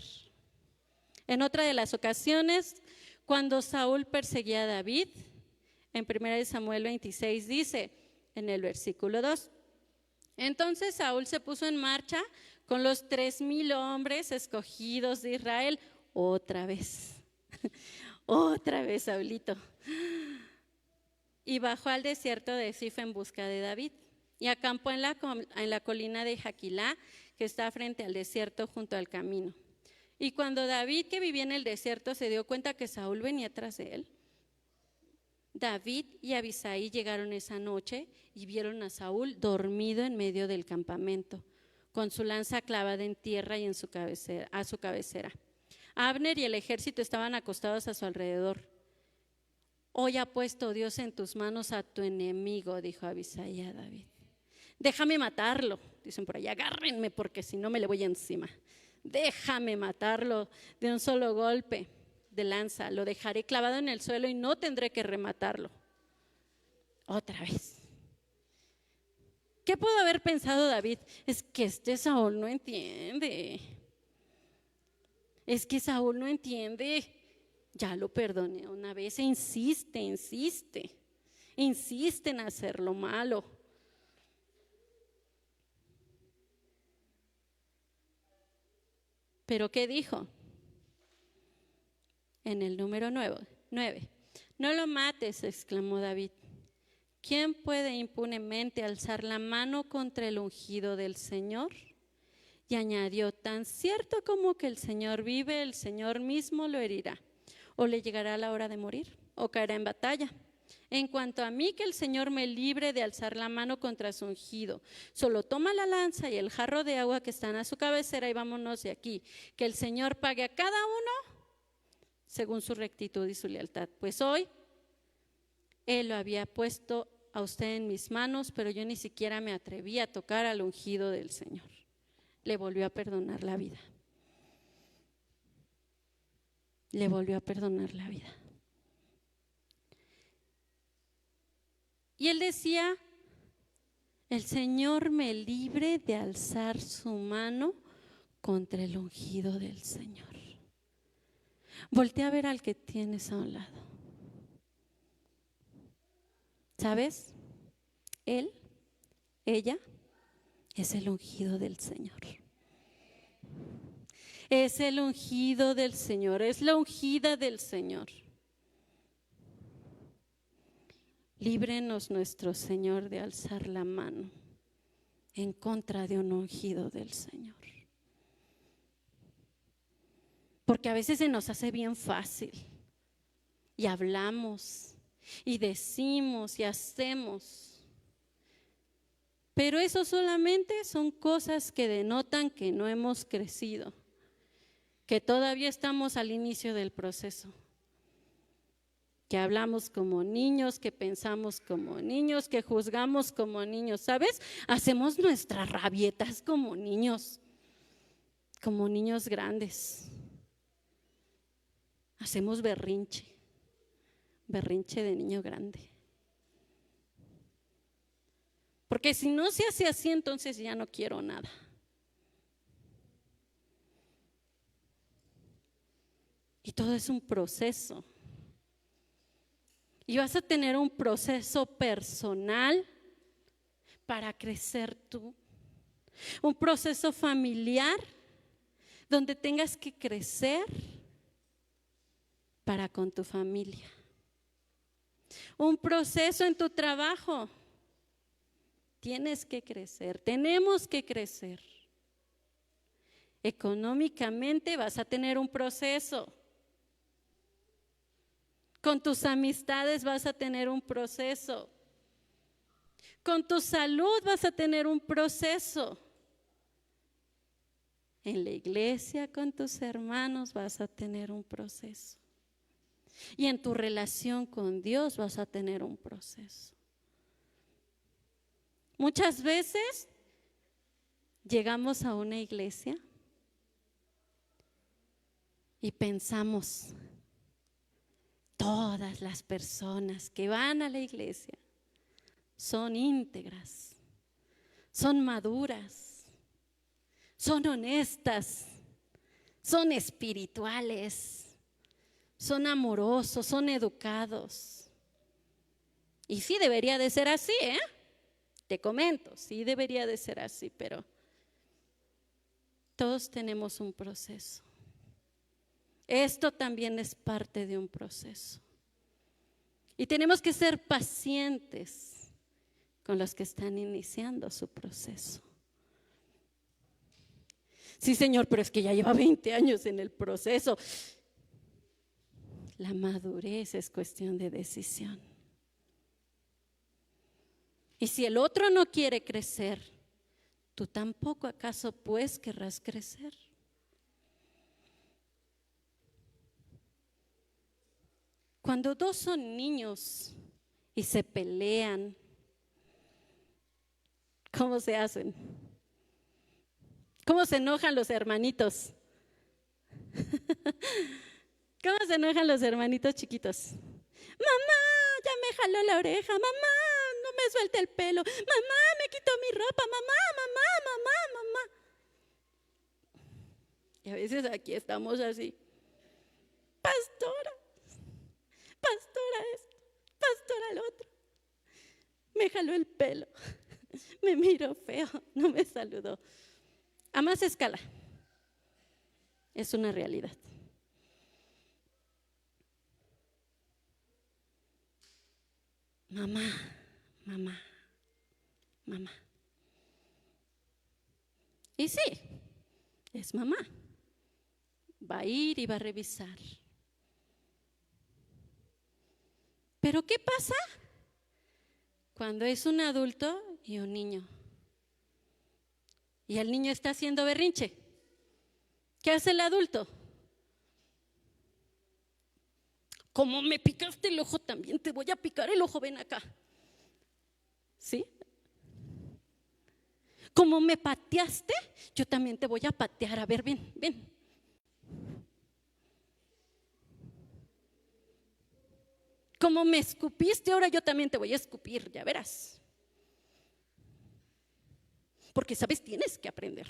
En otra de las ocasiones, cuando Saúl perseguía a David, en 1 Samuel 26 dice, en el versículo 2, entonces Saúl se puso en marcha con los 3,000 hombres escogidos de Israel. Otra vez Saulito. Y bajó al desierto de Sif en busca de David. Y acampó en la colina de Jaquilá, que está frente al desierto junto al camino. Y cuando David, que vivía en el desierto, se dio cuenta que Saúl venía tras de él, David y Abisai llegaron esa noche y vieron a Saúl dormido en medio del campamento, con su lanza clavada en tierra y a su cabecera. Abner y el ejército estaban acostados a su alrededor. Hoy ha puesto Dios en tus manos a tu enemigo, dijo Abisai a David. Déjame matarlo, dicen por ahí, agárrenme porque si no me le voy encima. Déjame matarlo de un solo golpe de lanza, lo dejaré clavado en el suelo y no tendré que rematarlo. Otra vez. ¿Qué pudo haber pensado David? Es que Saúl no entiende. Es que Saúl no entiende. Ya lo perdoné una vez e insiste en hacer lo malo. ¿Pero qué dijo? En el número 9. No lo mates, exclamó David. ¿Quién puede impunemente alzar la mano contra el ungido del Señor? Y añadió, tan cierto como que el Señor vive, el Señor mismo lo herirá. O le llegará la hora de morir, o caerá en batalla. En cuanto a mí, que el Señor me libre de alzar la mano contra su ungido. Solo toma la lanza y el jarro de agua que están a su cabecera y vámonos de aquí. Que el Señor pague a cada uno según su rectitud y su lealtad. Pues hoy Él lo había puesto a usted en mis manos, pero yo ni siquiera me atreví a tocar al ungido del Señor. Le volvió a perdonar la vida. Le volvió a perdonar la vida. Y él decía, el Señor me libre de alzar su mano contra el ungido del Señor. Voltea a ver al que tienes a un lado. ¿Sabes? Él, ella, es el ungido del Señor. Es el ungido del Señor, es la ungida del Señor. Líbrenos nuestro Señor de alzar la mano en contra de un ungido del Señor. Porque a veces se nos hace bien fácil y hablamos y decimos y hacemos. Pero eso solamente son cosas que denotan que no hemos crecido, que todavía estamos al inicio del proceso. Que hablamos como niños, que pensamos como niños, que juzgamos como niños, ¿sabes? Hacemos nuestras rabietas como niños grandes. Hacemos berrinche de niño grande. Porque si no se hace así, entonces ya no quiero nada. Y todo es un proceso. Y vas a tener un proceso personal para crecer tú. Un proceso familiar donde tengas que crecer para con tu familia. Un proceso en tu trabajo. Tienes que crecer, tenemos que crecer. Económicamente vas a tener un proceso. Con tus amistades vas a tener un proceso. Con tu salud vas a tener un proceso. En la iglesia con tus hermanos vas a tener un proceso. Y en tu relación con Dios vas a tener un proceso. Muchas veces llegamos a una iglesia y pensamos, todas las personas que van a la iglesia son íntegras, son maduras, son honestas, son espirituales, son amorosos, son educados. Y sí debería de ser así, Te comento, sí debería de ser así, pero todos tenemos un proceso. Esto también es parte de un proceso. Y tenemos que ser pacientes con los que están iniciando su proceso. Sí, Señor, pero es que ya lleva 20 años en el proceso. La madurez es cuestión de decisión. Y si el otro no quiere crecer, ¿tú tampoco acaso pues querrás crecer? Cuando dos son niños y se pelean, ¿cómo se hacen? ¿Cómo se enojan los hermanitos? ¿Cómo se enojan los hermanitos chiquitos? Mamá, ya me jaló la oreja, mamá, no me suelta el pelo, mamá, me quitó mi ropa, mamá. Y a veces aquí estamos así, pastora esto, pastora lo otro. Me jaló el pelo, me miró feo, no me saludó. A más escala, es una realidad. Mamá. Y sí, es mamá. Va a ir y va a revisar. Pero ¿qué pasa cuando es un adulto y un niño? Y el niño está haciendo berrinche. ¿Qué hace el adulto? Como me picaste el ojo, también te voy a picar el ojo, ven acá. ¿Sí? Como me pateaste, yo también te voy a patear. A ver, ven. Como me escupiste, ahora yo también te voy a escupir, ya verás. Porque sabes, tienes que aprender.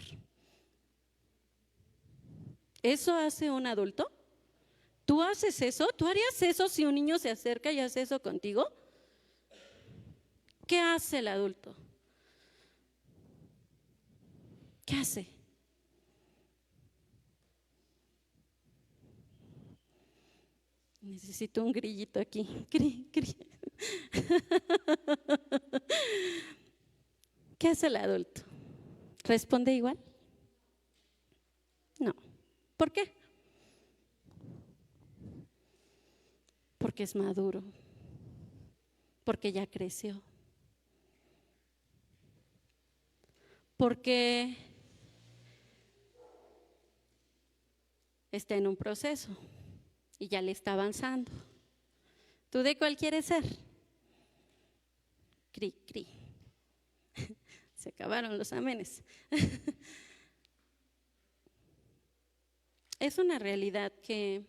¿Eso hace un adulto? ¿Tú haces eso? ¿Tú harías eso si un niño se acerca y hace eso contigo? ¿Qué hace el adulto? ¿Qué hace? Necesito un grillito aquí. ¿Qué hace el adulto? ¿Responde igual? No. ¿Por qué? Porque es maduro. Porque ya creció. Porque está en un proceso y ya le está avanzando. ¿Tú de cuál quieres ser? Cri. Se acabaron los amenes. Es una realidad que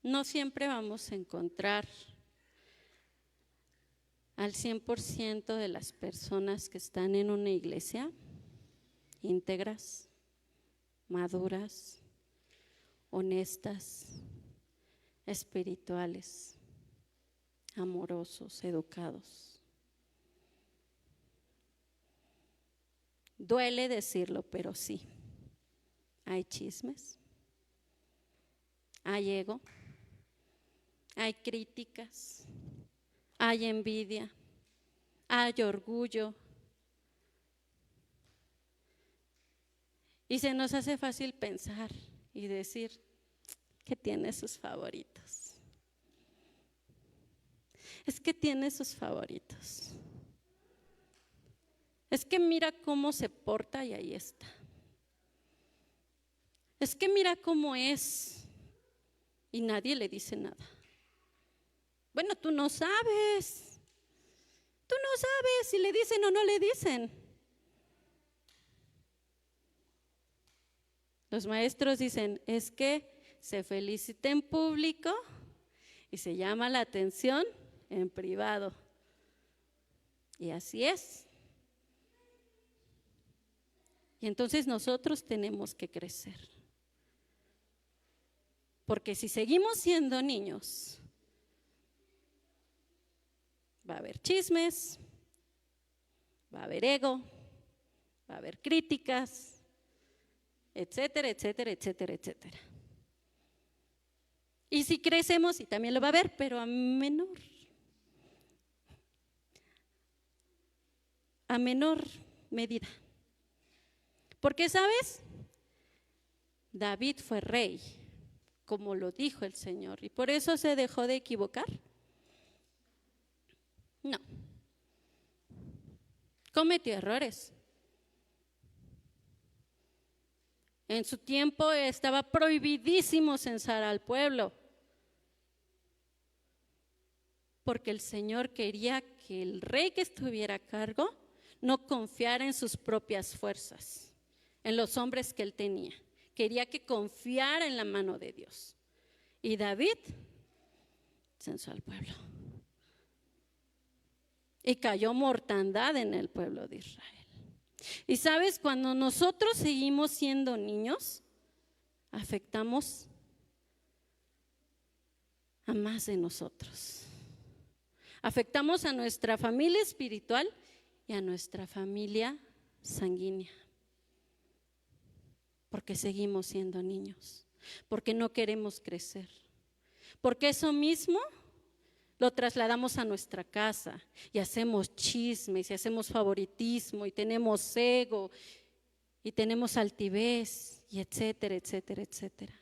no siempre vamos a encontrar al 100% de las personas que están en una iglesia íntegras, maduras, honestas, espirituales. amorosos, educados. Duele decirlo, pero sí. Hay chismes, hay ego, hay críticas, hay envidia, hay orgullo. Y se nos hace fácil pensar y decir que tiene sus favoritos. Es que tiene sus favoritos. Es que mira cómo se porta y ahí está. Es que mira cómo es y nadie le dice nada. Bueno, tú no sabes. Tú no sabes si le dicen o no le dicen. Los maestros dicen, es que se felicita en público y se llama la atención en privado. Y así es. Y entonces nosotros tenemos que crecer. Porque si seguimos siendo niños, va a haber chismes, va a haber ego, va a haber críticas, etcétera, etcétera, etcétera, etcétera. Y si crecemos, y también lo va a haber, pero a menor medida. Porque, ¿sabes? David fue rey, como lo dijo el Señor, y por eso se dejó de equivocar. No. Cometió errores. En su tiempo estaba prohibidísimo censar al pueblo, porque el Señor quería que el rey que estuviera a cargo no confiara en sus propias fuerzas, en los hombres que él tenía. Quería que confiara en la mano de Dios. Y David censó al pueblo. Y cayó mortandad en el pueblo de Israel. Y sabes, cuando nosotros seguimos siendo niños, afectamos a más de nosotros. Afectamos a nuestra familia espiritual y a nuestra familia sanguínea. Porque seguimos siendo niños, porque no queremos crecer, porque eso mismo lo trasladamos a nuestra casa y hacemos chismes y hacemos favoritismo y tenemos ego y tenemos altivez y etcétera, etcétera, etcétera.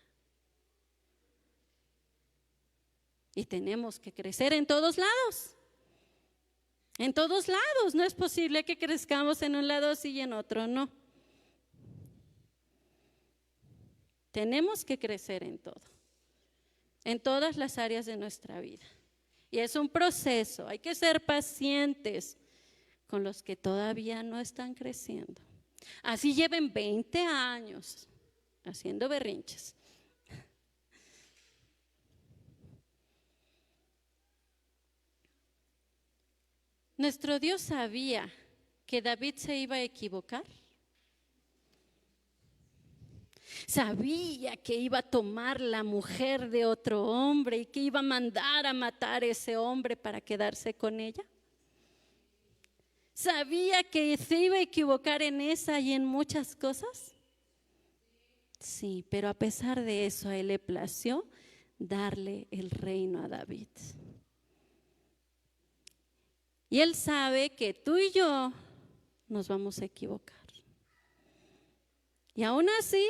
Y tenemos que crecer en todos lados. En todos lados. No es posible que crezcamos en un lado sí y en otro no. Tenemos que crecer en todo, en todas las áreas de nuestra vida. Y es un proceso, hay que ser pacientes con los que todavía no están creciendo. Así lleven 20 años haciendo berrinches. Nuestro Dios sabía que David se iba a equivocar. Sabía que iba a tomar la mujer de otro hombre y que iba a mandar a matar a ese hombre para quedarse con ella. Sabía que se iba a equivocar en esa y en muchas cosas. Sí, pero a pesar de eso, a él le plació darle el reino a David. Y él sabe que tú y yo nos vamos a equivocar. Y aún así,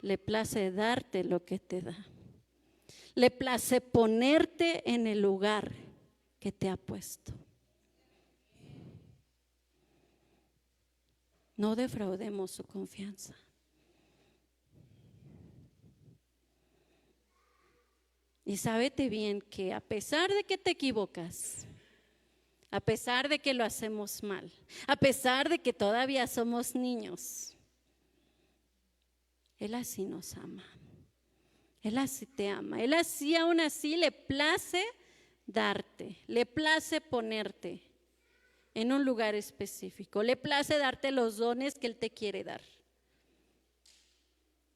le place darte lo que te da. Le place ponerte en el lugar que te ha puesto. No defraudemos su confianza. Y sábete bien que a pesar de que te equivocas, a pesar de que lo hacemos mal, a pesar de que todavía somos niños, Él así nos ama. Él así te ama. Él así, aún así, le place darte, le place ponerte en un lugar específico, le place darte los dones que Él te quiere dar.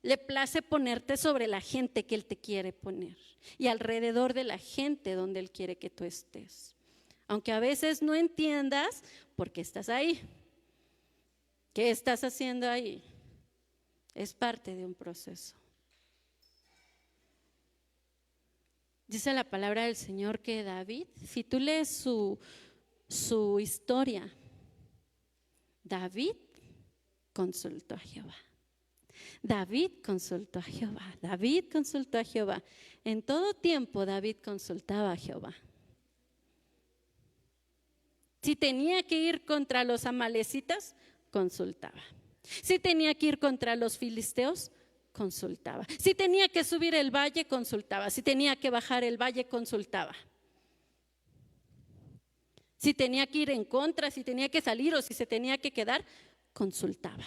Le place ponerte sobre la gente que Él te quiere poner y alrededor de la gente donde Él quiere que tú estés. Aunque a veces no entiendas por qué estás ahí. ¿Qué estás haciendo ahí? Es parte de un proceso. Dice la palabra del Señor que David, si tú lees su historia, David consultó a Jehová. David consultó a Jehová. David consultó a Jehová. En todo tiempo David consultaba a Jehová. Si tenía que ir contra los amalecitas, consultaba. Si tenía que ir contra los filisteos, consultaba. Si tenía que subir el valle, consultaba. Si tenía que bajar el valle, consultaba. Si tenía que ir en contra, si tenía que salir o si se tenía que quedar, consultaba.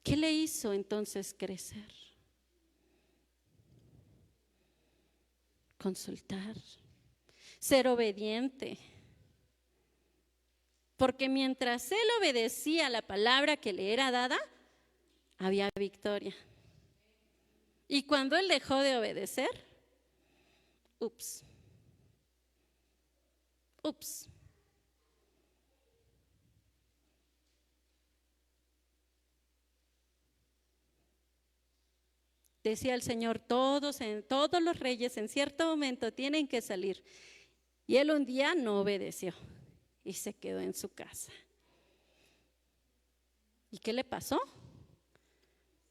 ¿Qué le hizo entonces crecer? Consultar, ser obediente. Porque mientras él obedecía la palabra que le era dada, había victoria. Y cuando él dejó de obedecer, ups. Decía el Señor, todos los reyes en cierto momento tienen que salir. Y él un día no obedeció y se quedó en su casa. ¿Y qué le pasó?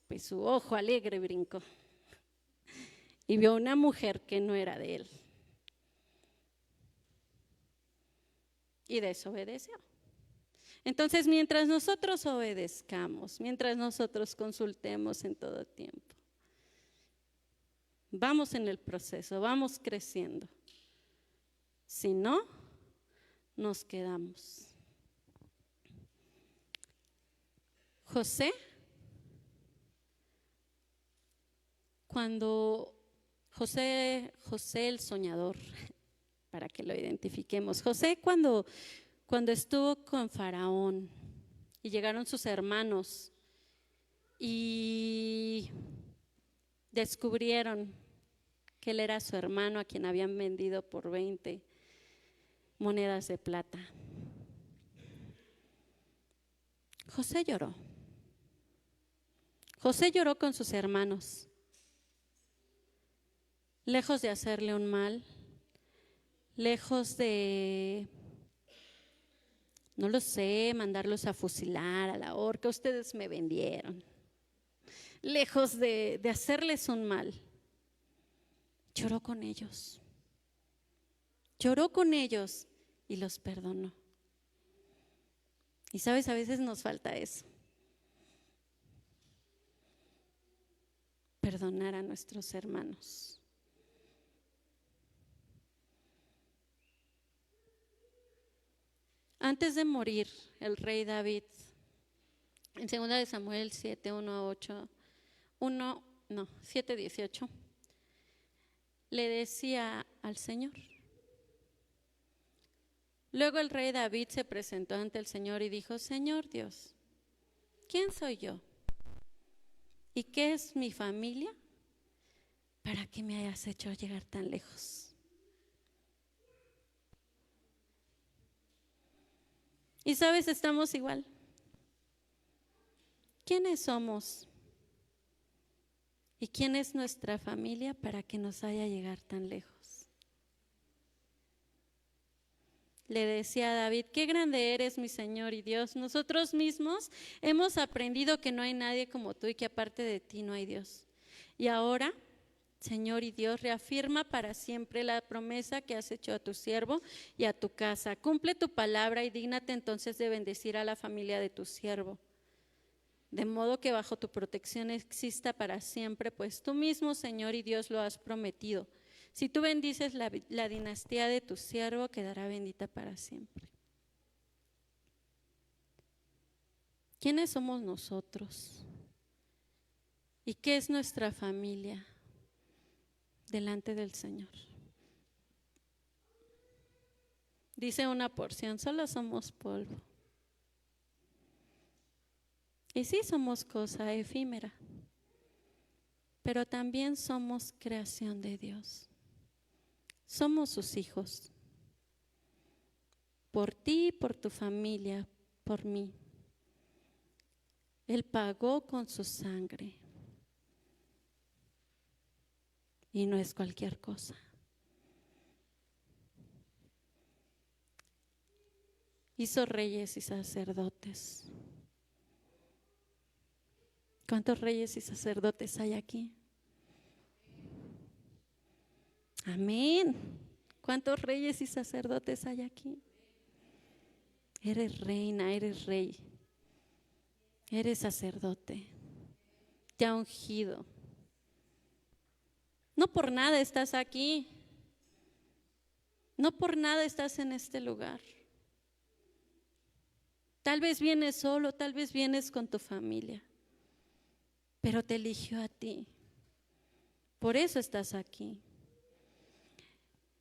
Pues su ojo alegre brincó y vio una mujer que no era de él. Y desobedeció. Entonces, mientras nosotros obedezcamos, mientras nosotros consultemos en todo tiempo, vamos en el proceso, vamos creciendo. Si no, nos quedamos. José, cuando José el soñador, para que lo identifiquemos. José cuando estuvo con Faraón y llegaron sus hermanos y descubrieron que él era su hermano a quien habían vendido por 20 monedas de plata. José lloró. José lloró con sus hermanos, lejos de hacerle un mal, lejos de, no lo sé, mandarlos a fusilar, a la horca, ustedes me vendieron. Lejos de hacerles un mal, lloró con ellos. Lloró con ellos y los perdonó. Y sabes, a veces nos falta eso. Perdonar a nuestros hermanos. Antes de morir, el rey David, en 2 de Samuel 7, 7:18, le decía al Señor. Luego el rey David se presentó ante el Señor y dijo: Señor Dios, ¿quién soy yo? ¿Y qué es mi familia para que me hayas hecho llegar tan lejos? Y sabes, estamos igual. ¿Quiénes somos? ¿Y quién es nuestra familia para que nos haya llegar tan lejos? Le decía a David: qué grande eres, mi Señor y Dios. Nosotros mismos hemos aprendido que no hay nadie como tú y que aparte de ti no hay Dios. Y ahora, Señor y Dios, reafirma para siempre la promesa que has hecho a tu siervo y a tu casa. Cumple tu palabra y dígnate entonces de bendecir a la familia de tu siervo, de modo que bajo tu protección exista para siempre, pues tú mismo, Señor y Dios, lo has prometido. Si tú bendices la dinastía de tu siervo, quedará bendita para siempre. ¿Quiénes somos nosotros? ¿Y qué es nuestra familia delante del Señor? Dice una porción: solo somos polvo. Y sí somos cosa efímera, pero también somos creación de Dios. Somos sus hijos. Por ti, por tu familia, por mí. Él pagó con su sangre. Y no es cualquier cosa. Hizo reyes y sacerdotes. ¿Cuántos reyes y sacerdotes hay aquí? Amén. ¿Cuántos reyes y sacerdotes hay aquí? Eres reina, eres rey. Eres sacerdote. Te ha ungido. No por nada estás aquí. No por nada estás en este lugar. Tal vez vienes solo, tal vez vienes con tu familia, pero te eligió a ti. Por eso estás aquí.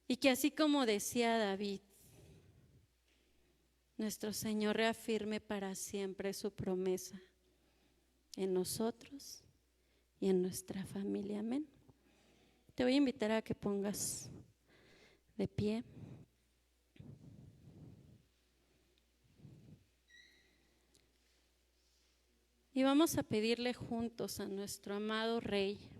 Y que así como decía David, nuestro Señor reafirme para siempre su promesa en nosotros y en nuestra familia. Amén. Te voy a invitar a que pongas de pie. Y vamos a pedirle juntos a nuestro amado Rey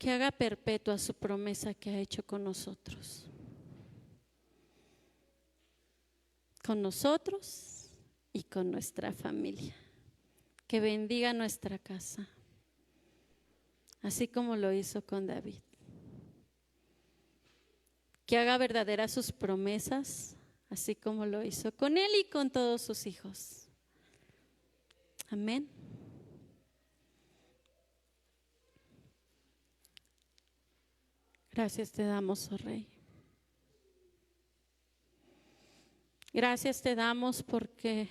que haga perpetua su promesa que ha hecho con nosotros y con nuestra familia. Que bendiga nuestra casa, así como lo hizo con David. Que haga verdaderas sus promesas, así como lo hizo con él y con todos sus hijos. Amén. Gracias te damos, oh Rey. Gracias te damos porque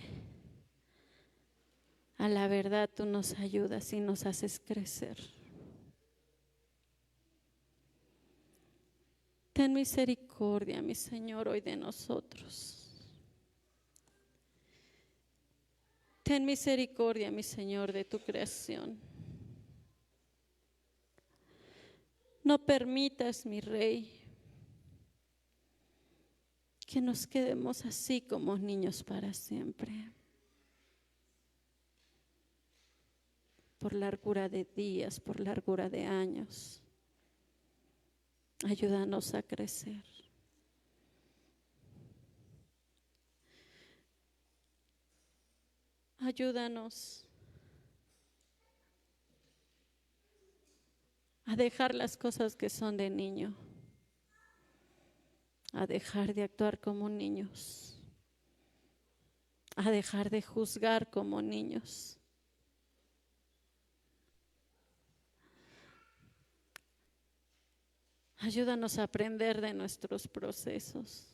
a la verdad tú nos ayudas y nos haces crecer. Ten misericordia, mi Señor, hoy de nosotros. Ten misericordia, mi Señor, de tu creación. No permitas, mi Rey, que nos quedemos así como niños para siempre. Por largura de días, por largura de años. Ayúdanos a crecer. Ayúdanos a dejar las cosas que son de niño, a dejar de actuar como niños, a dejar de juzgar como niños. Ayúdanos a aprender de nuestros procesos.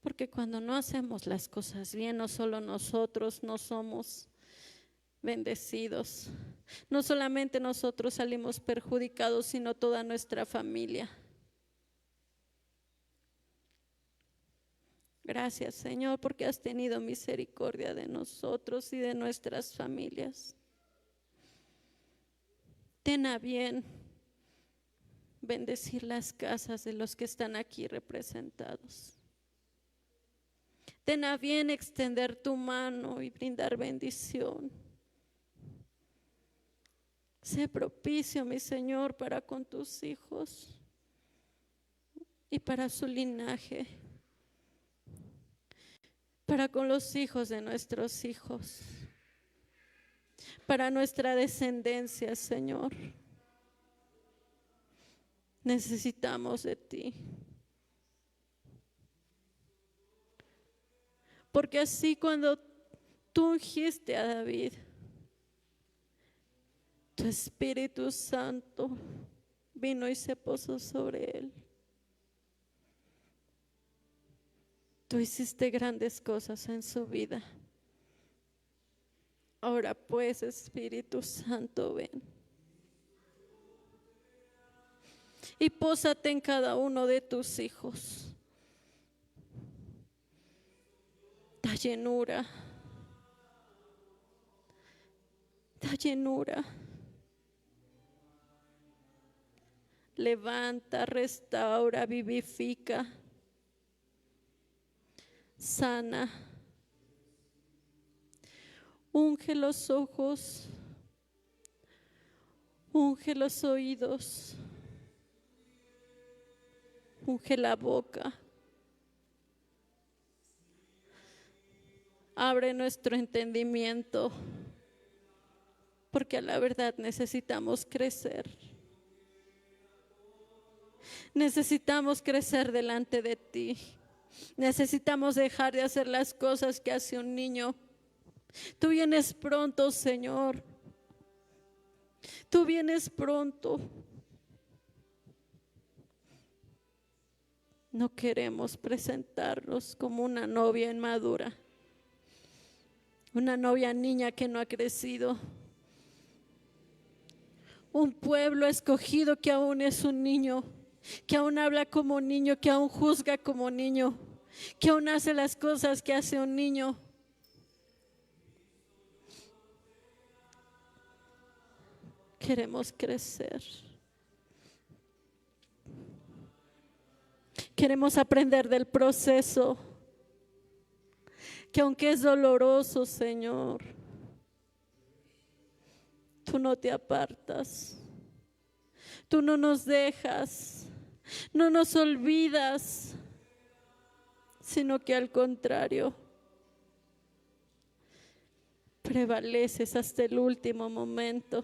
Porque cuando no hacemos las cosas bien, no solo nosotros no somos bendecidos. No solamente nosotros salimos perjudicados, sino toda nuestra familia. Gracias, Señor, porque has tenido misericordia de nosotros y de nuestras familias. Ten a bien bendecir las casas de los que están aquí representados. Ten a bien extender tu mano y brindar bendición. Sé propicio, mi Señor, para con tus hijos y para su linaje, para con los hijos de nuestros hijos, para nuestra descendencia, Señor. Necesitamos de ti. Porque así cuando tú ungiste a David, tu Espíritu Santo vino y se posó sobre él. Tú hiciste grandes cosas en su vida. Ahora pues, Espíritu Santo, ven. y pósate en cada uno de tus hijos. Da llenura. Da llenura. Levanta, restaura, vivifica, sana. Unge los ojos, unge los oídos, unge la boca. Abre nuestro entendimiento, porque a la verdad necesitamos crecer. Necesitamos crecer delante de ti. Necesitamos dejar de hacer las cosas que hace un niño. Tú vienes pronto, Señor. Tú vienes pronto. No queremos presentarnos como una novia inmadura, una novia niña que no ha crecido, un pueblo escogido que aún es un niño, que aún habla como niño, que aún juzga como niño, que aún hace las cosas que hace un niño. Queremos crecer. Queremos aprender del proceso, que aunque es doloroso, Señor, tú no te apartas, tú no nos dejas, no nos olvidas, sino que al contrario, prevaleces hasta el último momento.